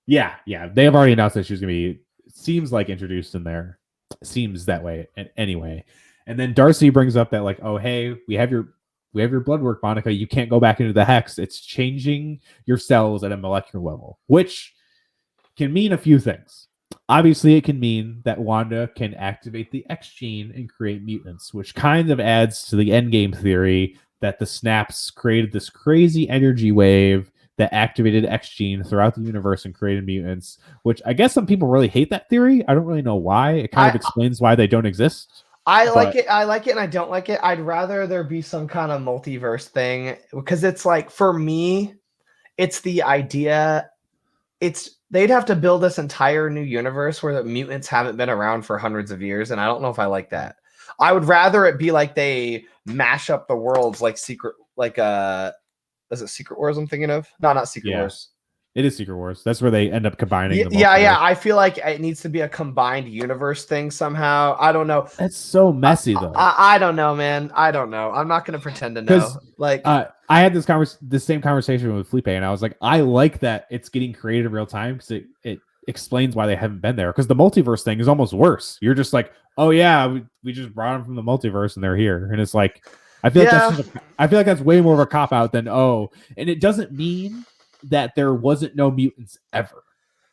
Yeah, they have already announced that she's gonna be. Seems like introduced in there. Seems that way anyway. And then Darcy brings up that oh, hey, we have your blood work, Monica. You can't go back into the hex. It's changing your cells at a molecular level, which can mean a few things. Obviously, it can mean that Wanda can activate the X gene and create mutants, which kind of adds to the endgame theory that the snaps created this crazy energy wave that activated X gene throughout the universe and created mutants, which I guess some people really hate that theory. I don't really know why. It kind of explains why they don't exist. I like it and I don't like it. I'd rather there be some kind of multiverse thing because it's like, for me, it's the idea. They'd have to build this entire new universe where the mutants haven't been around for hundreds of years, and I don't know if I like that. I would rather it be like they mash up the worlds like Secret, is it Secret Wars I'm thinking of? No, not Secret Wars. It is Secret Wars. That's where they end up combining. Yeah. I feel like it needs to be a combined universe thing somehow. I don't know. That's so messy, though. I don't know, man. I don't know. I'm not going to pretend to know. I had this same conversation with Felipe, and I was like, I like that it's getting created in real time because it explains why they haven't been there. Because the multiverse thing is almost worse. You're just like, oh yeah, we just brought them from the multiverse and they're here, and it's like, I feel like that's way more of a cop out than and it doesn't mean that there wasn't no mutants ever.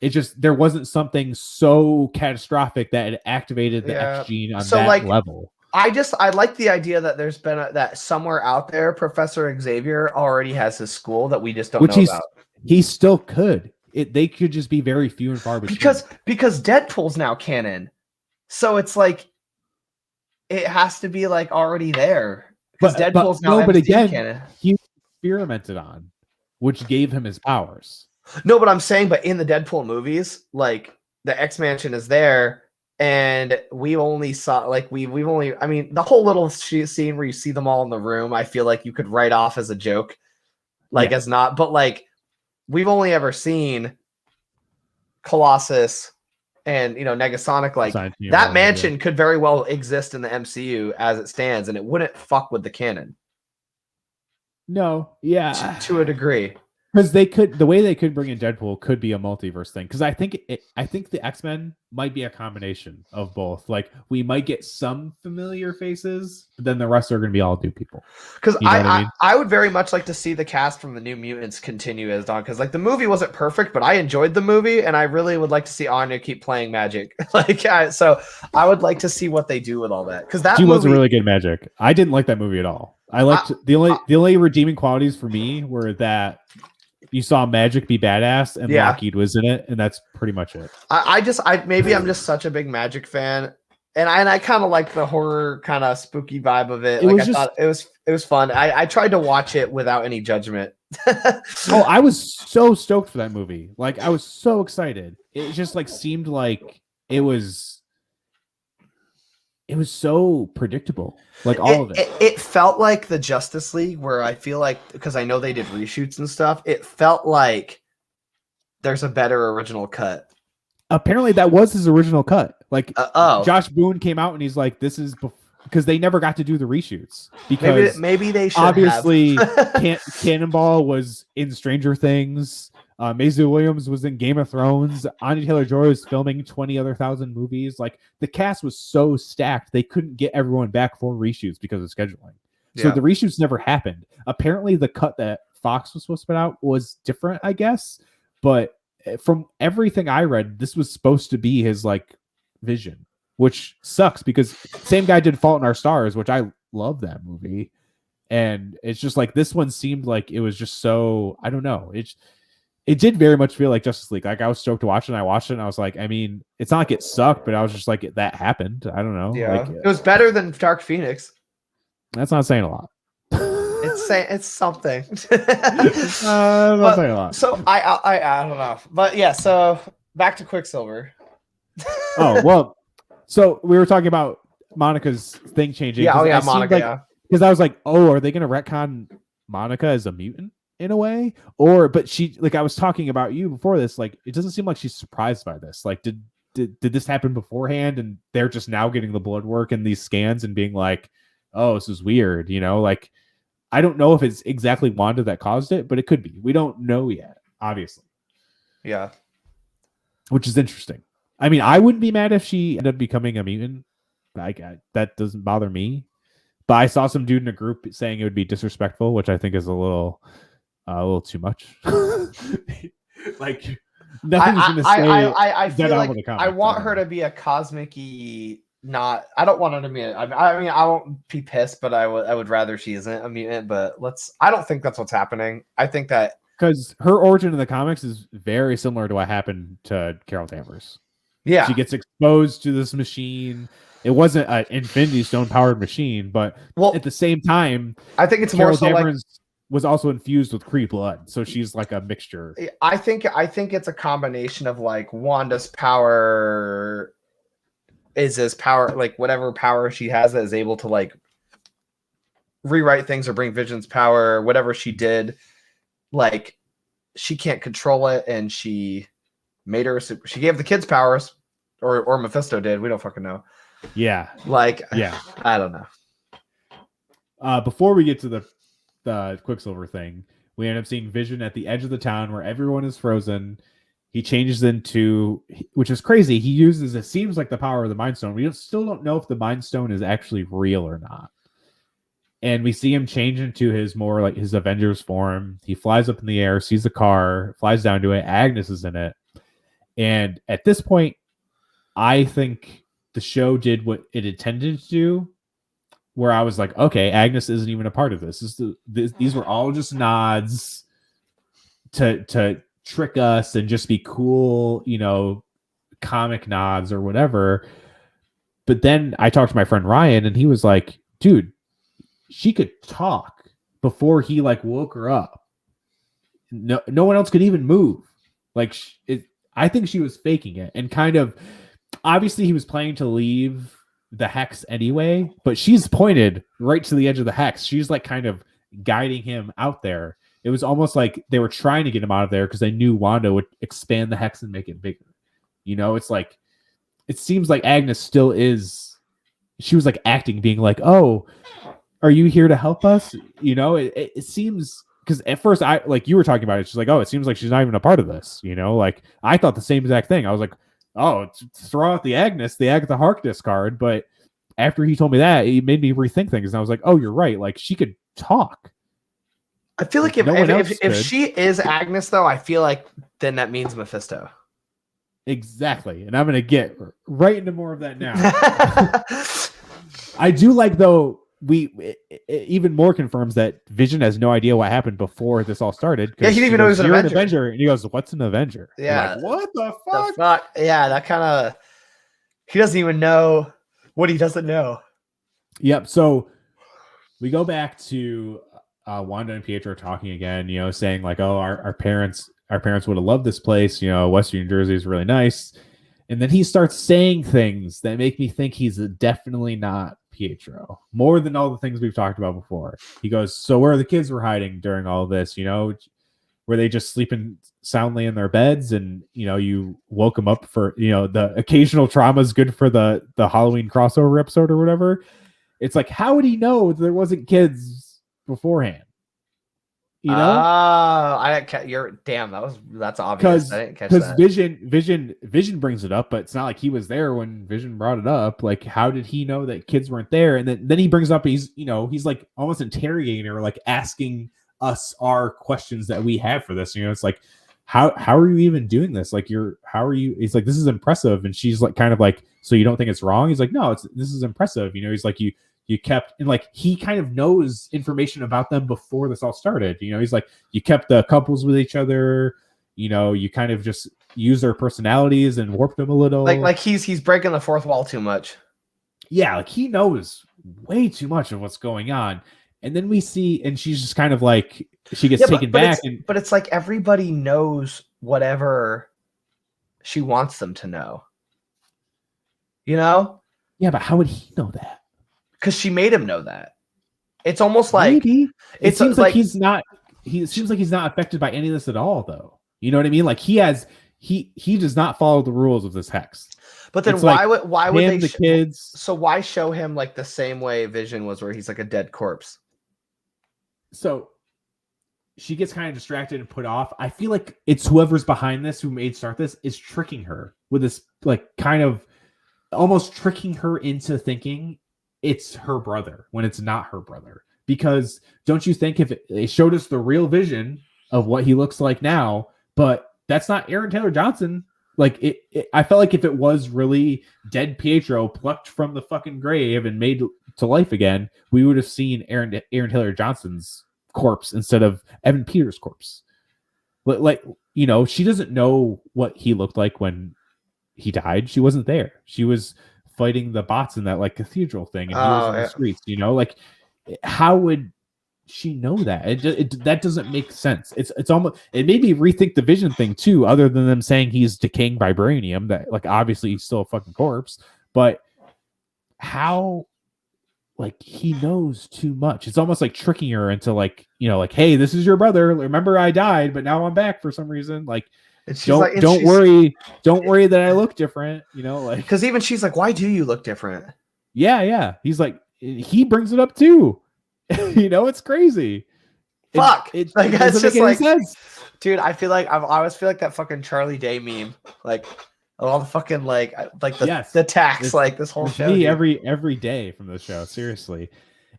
It just there wasn't something so catastrophic that it activated the X gene on that level. I like the idea that there's been that somewhere out there, Professor Xavier already has his school that we just don't know about. He still could. They could just be very few and far between. Because Deadpool's now canon, so it's like it has to be like already there. Because Deadpool's now MCU canon. He experimented on, which gave him his powers. No, but I'm saying, in the Deadpool movies, like the X Mansion is there, and we only saw the whole little scene where you see them all in the room. I feel like you could write off as a joke, as not, but we've only ever seen Colossus and Negasonic. That mansion could very well exist in the MCU as it stands, and it wouldn't fuck with the canon. No, yeah, to a degree. Because the way they could bring in Deadpool could be a multiverse thing. Because I think the X-Men might be a combination of both. Like we might get some familiar faces, but then the rest are going to be all new people. Because You know what I mean? I would very much like to see the cast from the New Mutants continue as Dawn. Because like the movie wasn't perfect, but I enjoyed the movie, and I really would like to see Anya keep playing magic. So I would like to see what they do with all that. Because that She movie, wasn't really good at magic. I didn't like that movie at all. I liked the only redeeming qualities for me were that you saw Magic be badass and Lockheed was in it, and that's pretty much it. Maybe I'm just such a big Magic fan, and I kind of like the horror kind of spooky vibe of it. Like I thought it was fun. I tried to watch it without any judgment. Oh, I was so stoked for that movie. Like I was so excited. It just like seemed like it was so predictable. Like all of it. It felt like the Justice League, where I feel like, because I know they did reshoots and stuff, it felt like there's a better original cut. Apparently that was his original cut. Like Josh Boone came out and he's like, this is because they never got to do the reshoots. Because maybe they should obviously Cannonball was in Stranger Things. Maisie Williams was in Game of Thrones. Anya Taylor-Joy was filming 20,000 movies. Like the cast was so stacked, they couldn't get everyone back for reshoots because of scheduling. So the reshoots never happened. Apparently, the cut that Fox was supposed to put out was different, I guess. But from everything I read, this was supposed to be his like vision, which sucks because same guy did Fault in Our Stars, which I love that movie. And it's just like this one seemed like it was just so, I don't know. It did very much feel like Justice League. Like I was stoked to watch it, and I watched it, and I was like, I mean, it's not like it sucked, but I was just like, that happened. I don't know. Yeah, like, it was better than Dark Phoenix. That's not saying a lot. It's something. Not saying a lot. So I don't know, but yeah. So back to Quicksilver. Oh well, so we were talking about Monica's thing changing. Yeah, Monica. Because I was like, oh, are they going to retcon Monica as a mutant? In a way, but she, like I was talking about you before this, like it doesn't seem like she's surprised by this. Like did this happen beforehand and they're just now getting the blood work and these scans and being like, oh, this is weird, you know? Like I don't know if it's exactly Wanda that caused it, but it could be. We don't know yet, obviously. Yeah, which is interesting. I mean, I wouldn't be mad if she ended up becoming a mutant. That doesn't bother me. But I saw some dude in a group saying it would be disrespectful, which I think is a little too much. Like nothing's going to say. I feel like I want her to be a cosmic-y. Not. I don't want her to be. I mean, I won't be pissed, but I would rather she isn't a mutant. But I don't think that's what's happening. I think that because her origin in the comics is very similar to what happened to Carol Danvers. Yeah, she gets exposed to this machine. It wasn't an Infinity Stone powered machine, but at the same time, I think it's Carol more so Danvers was also infused with Kree blood, so she's like a mixture. I think it's a combination of like Wanda's power is as power, like whatever power she has that is able to like rewrite things or bring Vision's power, whatever she did, like she can't control it, and she gave the kids powers, or Mephisto did. We don't fucking know. Yeah. I don't know. Before we get to the Quicksilver thing, we end up seeing Vision at the edge of the town where everyone is frozen. He changes into, which is crazy. He uses, it seems like, the power of the Mind Stone. We still don't know if the Mind Stone is actually real or not. And we see him change into his more like his Avengers form. He flies up in the air, sees the car, flies down to it. Agnes is in it. And at this point, I think the show did what it intended to do, where I was like, okay, Agnes isn't even a part of this. These were all just nods to trick us and just be cool, you know, comic nods or whatever. But then I talked to my friend Ryan, and he was like, dude, she could talk before he like woke her up. No one else could even move. Like I think she was faking it, and kind of obviously he was planning to leave the hex anyway, but she's pointed right to the edge of the hex. She's like kind of guiding him out there. It was almost like they were trying to get him out of there because they knew Wanda would expand the hex and make it bigger. You know, it's like, it seems like Agnes still is, she was like acting, being like, oh, are you here to help us? You know, it seems because at first I like you were talking about it. She's like, oh, it seems like she's not even a part of this. Like I thought the same exact thing. I was like, oh, throw out the Agatha Harkness card. But after he told me that, it made me rethink things, and I was like, oh, you're right. Like she could talk. I feel like if she is Agnes, though, I feel like then that means Mephisto. Exactly, and I'm gonna get right into more of that now. I do like though. It even more confirms that Vision has no idea what happened before this all started. Yeah, he didn't even know he was an Avenger. And he goes, "What's an Avenger?" Yeah, like, what the fuck? Yeah, that kind of. He doesn't even know what he doesn't know. Yep. So we go back to Wanda and Pietro talking again. Saying like, "Oh, our parents would have loved this place. Westview, New Jersey is really nice." And then he starts saying things that make me think he's definitely not Pietro, more than all the things we've talked about before. He goes, so where the kids were hiding during all of this, were they just sleeping soundly in their beds and, you woke them up for, the occasional trauma is good for the Halloween crossover episode or whatever. It's like, how would he know there wasn't kids beforehand? You're damn. That's obvious. I didn't catch that. Because Vision brings it up, but it's not like he was there when Vision brought it up. Like, how did he know that kids weren't there? And then he brings up he's like almost interrogating her, like asking us our questions that we have for this. It's like, how are you even doing this? Like, how are you? He's like, this is impressive, and she's like, kind of like, so you don't think it's wrong? He's like, no, this is impressive. He's like, you kept, and like he kind of knows information about them before this all started. He's like, you kept the couples with each other. You kind of just use their personalities and warped them a little. Like he's breaking the fourth wall too much. Yeah, like he knows way too much of what's going on. And then we see, and she's just kind of like, she gets taken back. But it's like everybody knows whatever she wants them to know. Yeah, but how would he know that? Because she made him know that. It's almost like maybe. It seems like he's not. It seems like he's not affected by any of this at all, though. You know what I mean? Like he does not follow the rules of this hex. But then why would they the kids? So why show him like the same way Vision was, where he's like a dead corpse? So she gets kind of distracted and put off. I feel like it's whoever's behind this, who made start this, is tricking her with this, like, kind of almost tricking her into thinking it's her brother when it's not her brother. Because don't you think if they showed us the real Vision of what he looks like now, but that's not Aaron Taylor Johnson. Like I felt like if it was really dead Pietro plucked from the fucking grave and made to life again, we would have seen Aaron Taylor Johnson's corpse instead of Evan Peters' corpse. Like, she doesn't know what he looked like when he died. She wasn't there. She was fighting the bots in that like cathedral thing, and he was in the streets. Like, how would she know that? That doesn't make sense. It's almost, it made me rethink the Vision thing too, other than them saying he's decaying vibranium, that like obviously he's still a fucking corpse, but how, like, he knows too much. It's almost like tricking her into like, like, hey, this is your brother, remember I died but now I'm back for some reason. Like, don't worry that I look different, like, because even she's like, why do you look different? Yeah, he's like, he brings it up too. It's crazy. Fuck. It's just like, sense. Dude, I feel like I always feel like that fucking Charlie Day meme, like all the fucking like the tax, like this whole show. Every day from the show, seriously.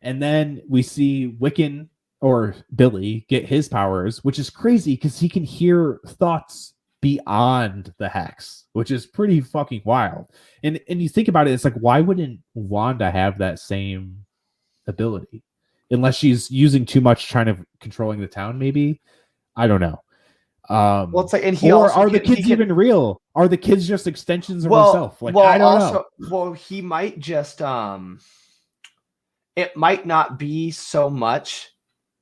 And then we see Wiccan, or Billy, get his powers, which is crazy because he can hear thoughts beyond the hex, which is pretty fucking wild. And you think about it, it's like, why wouldn't Wanda have that same ability? Unless she's using too much, trying to controlling the town, maybe. I don't know. Well, it's like, and are the kids even real? Are the kids just extensions of herself? Like, I don't know. Well, he might just it might not be so much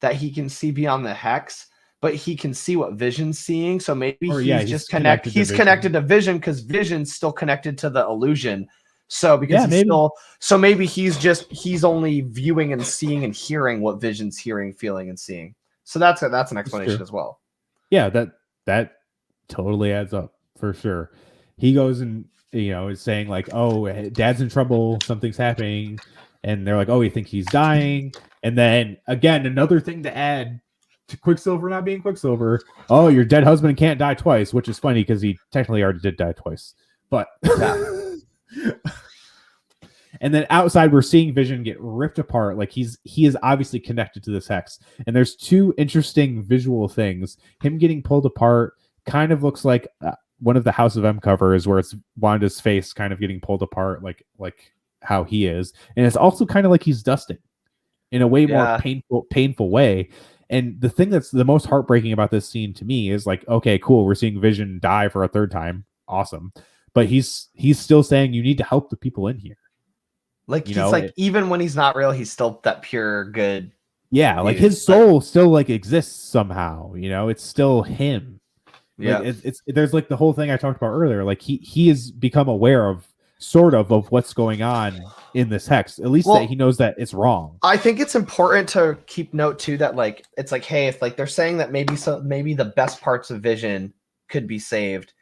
that he can see beyond the hex, but he can see what Vision's seeing. So maybe he's just connected. He's connected to Vision because Vision's still connected to the illusion. So because maybe he's only viewing and seeing and hearing what Vision's hearing, feeling, and seeing. So that's an explanation as well. Yeah, that totally adds up for sure. He goes and is saying like, oh, Dad's in trouble, something's happening, and they're like, oh, we think he's dying. And then again, another thing to add to Quicksilver not being Quicksilver. Oh, your dead husband can't die twice, which is funny because he technically already did die twice. But and then outside, we're seeing Vision get ripped apart. Like he is obviously connected to this hex. And there's two interesting visual things. Him getting pulled apart kind of looks like one of the House of M covers where it's Wanda's face kind of getting pulled apart, like how he is. And it's also kind of like he's dusting in a way more painful way. And the thing that's the most heartbreaking about this scene to me is like, okay, cool, we're seeing Vision die for a third time. Awesome. But he's still saying you need to help the people in here. Like he's like, even when he's not real, he's still that pure good. Yeah, dude. Like his soul still like exists somehow. It's still him. Yeah, like it's there's like the whole thing I talked about earlier. Like he has become aware of sort of what's going on in this hex. At least that he knows that it's wrong. I think it's important to keep note too that like it's like, hey, if like they're saying that maybe the best parts of Vision could be saved.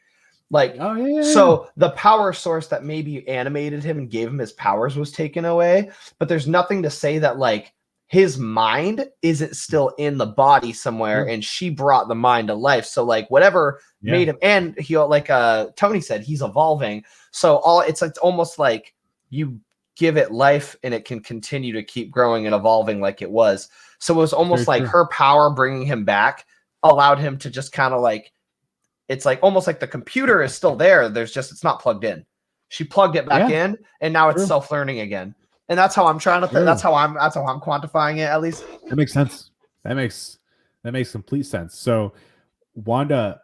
Like, so the power source that maybe animated him and gave him his powers was taken away, but there's nothing to say that like his mind isn't still in the body somewhere, and she brought the mind to life. So like whatever made him, and he like Tony said, he's evolving. So it's almost like you give it life and it can continue to keep growing and evolving like it was. So it was almost like her power bringing him back allowed him to just kind of like. It's like almost like the computer is still there. It's not plugged in. She plugged it back in, and now it's self-learning again. And that's how I'm trying to. That's how I'm quantifying it. At least that makes sense. That makes complete sense. So Wanda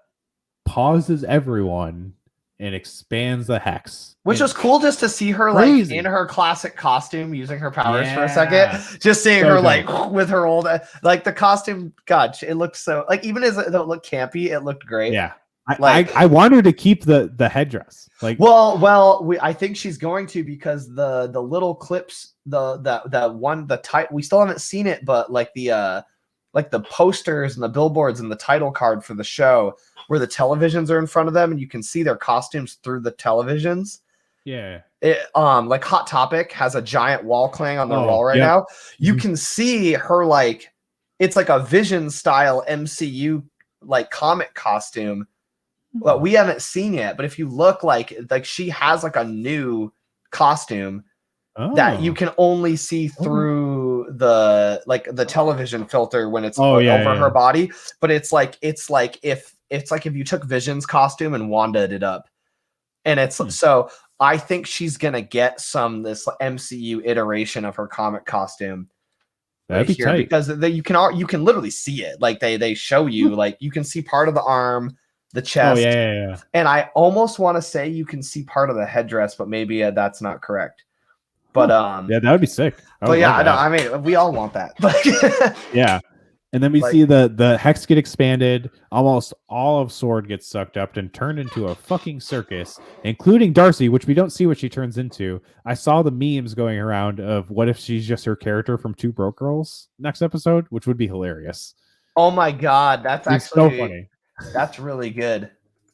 pauses everyone and expands the hex, which was cool just to see her like in her classic costume, using her powers for a second. Just seeing her like with her old like the costume. God, it looked so like even as it looked campy, it looked great. Yeah. I want her to keep the headdress. Like, I think she's going to, because the little clips, we still haven't seen it, but like the posters and the billboards and the title card for the show, where the televisions are in front of them and you can see their costumes through the televisions. Yeah. Like Hot Topic has a giant wall clang on their wall right now. You can see her like it's like a Vision style MCU like comic costume. Well, we haven't seen yet, but if you look like she has like a new costume that you can only see through the television filter when it's over her body. But it's like if you took Vision's costume and Wanda it up, and it's so I think she's gonna get this MCU iteration of her comic costume. That'd be tight, because you can literally see it. Like they show you like you can see part of the arm, the chest. And I almost want to say you can see part of the headdress, but maybe that's not correct. But that would be sick. I mean, we all want that. Yeah. And then we see the hex get expanded. Almost all of Sword gets sucked up and turned into a fucking circus, including Darcy, which we don't see what she turns into. I saw the memes going around of what if she's just her character from Two Broke Girls next episode, which would be hilarious. Oh my God, that's actually so funny. That's really good.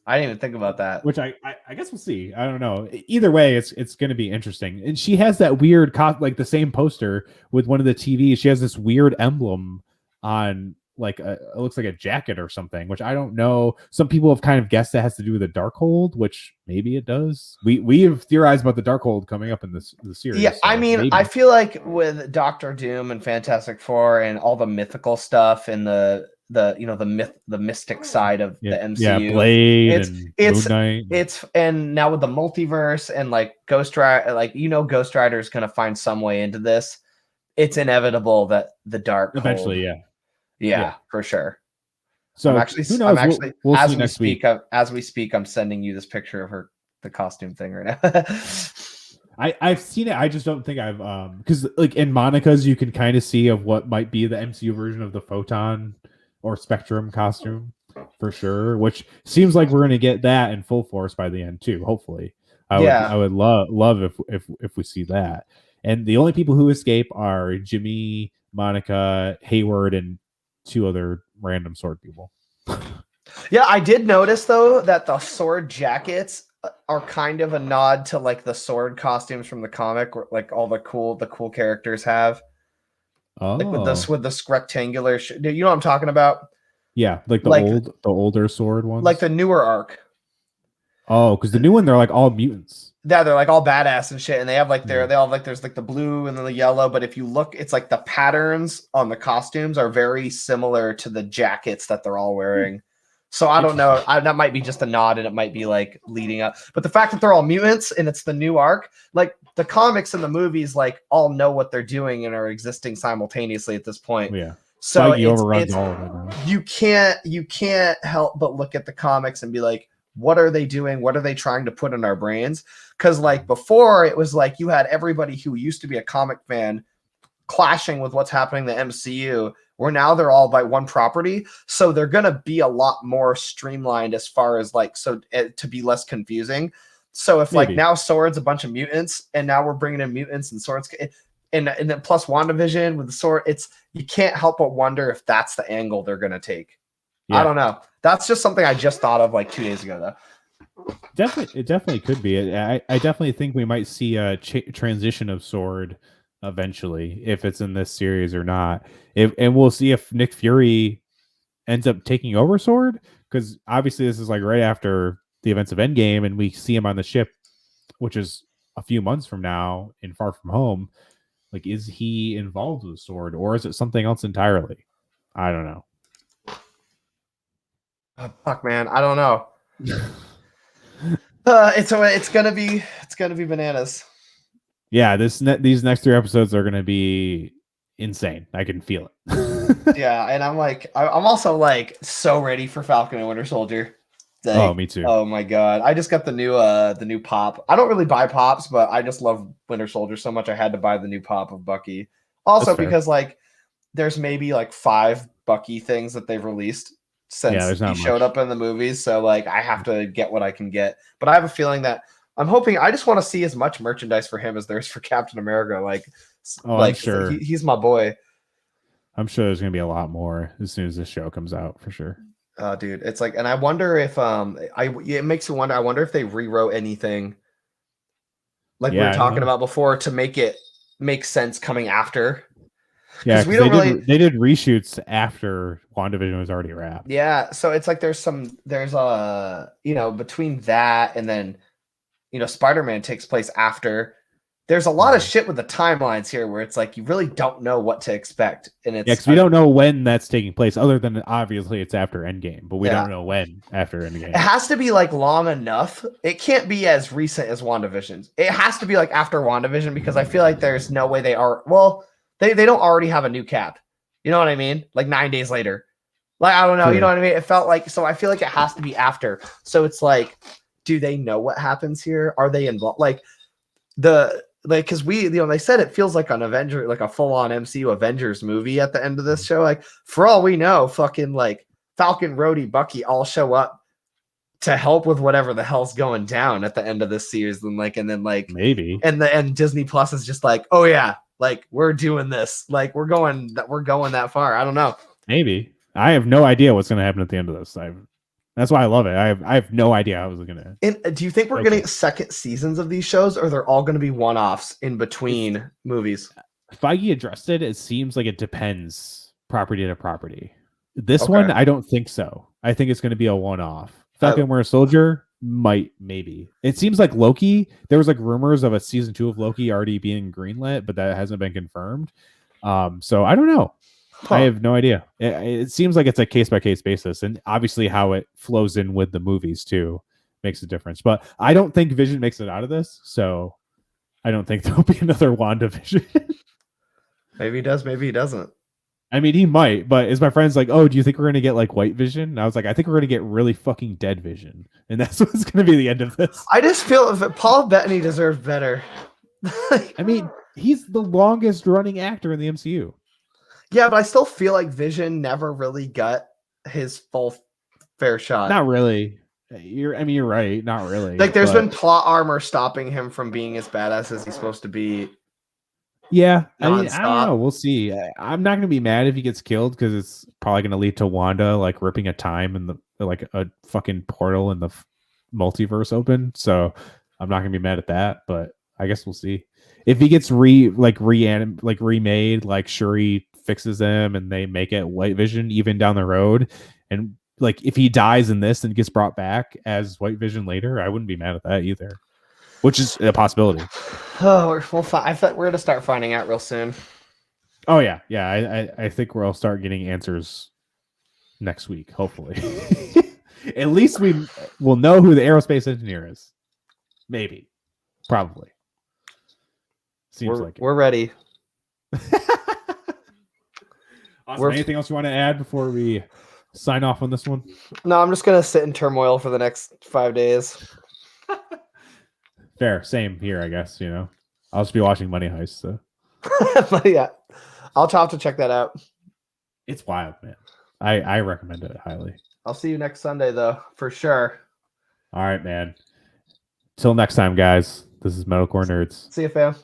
I didn't even think about that. Which I guess we'll see. I don't know. Either way, it's going to be interesting. And she has that weird like the same poster with one of the TVs. She has this weird emblem on like it looks like a jacket or something, which I don't know. Some people have kind of guessed that has to do with the Darkhold, which maybe it does. We have theorized about the Darkhold coming up in the series. Yeah, so I mean, maybe. I feel like with Doctor Doom and Fantastic Four and all the mythical stuff and the mystic side of the MCU, Blade, Moon Knight. And now with the multiverse and like Ghost Rider, Ghost Rider is gonna find some way into this. It's inevitable that the Dark eventually, yeah, for sure. So I'm actually, who knows? We'll as see we next speak, week. As we speak, I'm sending you this picture of the costume thing right now. I've seen it. I just don't think I've because like in Monica's, you can kind of see of what might be the MCU version of the Photon or Spectrum costume for sure. Which seems like we're gonna get that in full force by the end too. Hopefully, I would love if we see that. And the only people who escape are Jimmy, Monica, Hayward, and two other random Sword people. Yeah, I did notice though that the Sword jackets are kind of a nod to like the Sword costumes from the comic, where, like all the cool characters have. like Oh, with this rectangular. You know what I'm talking about? yeah, like Like the older sword like ones. the newer arc. Oh, because the new one they're like all mutants. Yeah, they're like all badass and shit, and they have like Yeah. they all have like there's like the blue and then the yellow. But if you look, it's like the patterns on the costumes are very similar to the jackets that they're all wearing. So I don't know. That might be just a nod, and it might be like leading up. But the fact that they're all mutants and it's the new arc, like the comics and the movies, like all know what they're doing and are existing simultaneously at this point. Yeah. So Feige overruns all of it now. you can't help but look at the comics and be like, what are they doing? What are they trying to put in our brains? Because like before, it was like you had everybody who used to be a comic fan clashing with what's happening in the MCU, where now they're all by one property. So they're going to be a lot more streamlined as far as like, so to be less confusing. So if like now Sword's a bunch of mutants and now we're bringing in mutants and Swords and then plus WandaVision with the sword, it's, you can't help but wonder if that's the angle they're going to take. Yeah. I don't know. That's just something I just thought of like 2 days ago, though. Definitely, it definitely could be. I definitely think we might see a transition of Sword eventually, if it's in this series or not. And we'll see if Nick Fury ends up taking over Sword, because obviously this is like right after the events of Endgame, and we see him on the ship, which is a few months from now in Far From Home. Like, is he involved with Sword, or is it something else entirely? I don't know. Oh, fuck, man, I don't know. It's gonna be bananas. Yeah, these next 3 episodes are gonna be insane. I can feel it. Yeah, and I'm also like so ready for Falcon and Winter Soldier. Like, oh, me too. Oh my god, I just got the new pop. I don't really buy pops, but I just love Winter Soldier so much. I had to buy the new pop of Bucky. Also because like there's maybe like 5 Bucky things that they've released since he showed up in the movies. So like I have to get what I can get. But I have a feeling that I just want to see as much merchandise for him as there is for Captain America. Like, I'm sure he's my boy. I'm sure there's gonna be a lot more as soon as this show comes out, for sure. Dude, it's like, and I wonder if it makes you wonder. I wonder if they rewrote anything like we were talking about before to make it make sense coming after. Yeah, we don't they did reshoots after WandaVision was already wrapped. Yeah, so it's like there's between that and then Spider-Man takes place after. There's a lot of shit with the timelines here where it's like you really don't know what to expect, and it's because we don't know when that's taking place, other than obviously it's after Endgame, but we don't know when after Endgame. It has to be like long enough. It can't be as recent as WandaVision. It has to be like after WandaVision, because I feel like there's no way they are. Well, they don't already have a new Cap. You know what I mean? Like 9 days later. Like, I don't know. True. You know what I mean? It felt like, so I feel like it has to be after. So it's like, do they know what happens here? Are they involved? Because they said it feels like an Avenger, like a full-on MCU Avengers movie at the end of this show. Like, for all we know, fucking like Falcon, Rhodey, Bucky all show up to help with whatever the hell's going down at the end of this series. And then maybe. And Disney Plus is just like, oh yeah, like we're doing this. Like we're going that far. I don't know. Maybe. I have no idea what's going to happen at the end of this. That's why I love it. I have no idea how it was going to. And do you think we're going to get second seasons of these shows, or they're all going to be one-offs in between movies? Feige addressed it. It seems like it depends property to property. This one, I don't think so. I think it's going to be a one-off. Falcon Winter Soldier maybe. It seems like Loki. There was like rumors of a season 2 of Loki already being greenlit, but that hasn't been confirmed. So I don't know. I have no idea. It seems like it's a case-by-case basis, and obviously how it flows in with the movies too makes a difference. But I don't think Vision makes it out of this, so I don't think there'll be another WandaVision. Maybe he does, maybe he doesn't. I mean, he might, but is my friend's like, oh, do you think we're going to get like White Vision? And I was like, I think we're going to get really fucking Dead Vision. And that's what's going to be the end of this. I just feel that Paul Bettany deserved better. I mean, he's the longest running actor in the MCU. Yeah, but I still feel like Vision never really got his full fair shot. Not really. You're right. Not really. Like, there's been plot armor stopping him from being as badass as he's supposed to be. Yeah, I mean, I don't know. We'll see. I'm not going to be mad if he gets killed, because it's probably going to lead to Wanda like ripping a time in the like a fucking portal in the multiverse open. So I'm not going to be mad at that. But I guess we'll see if he gets remade. Like Shuri fixes him, and they make it White Vision even down the road. And like if he dies in this and gets brought back as White Vision later, I wouldn't be mad at that either. Which is a possibility. Oh, I thought we're gonna start finding out real soon. Oh yeah. I think we'll start getting answers next week, hopefully. At least we will know who the aerospace engineer is. Maybe. Probably. Seems like we're ready. Awesome. Anything else you want to add before we sign off on this one? No, I'm just gonna sit in turmoil for the next 5 days. Fair. Same here, I guess. I'll just be watching Money Heist. So. But yeah, I'll have to check that out. It's wild, man. I recommend it highly. I'll see you next Sunday, though, for sure. All right, man. Till next time, guys. This is Metalcore Nerds. See you, fam.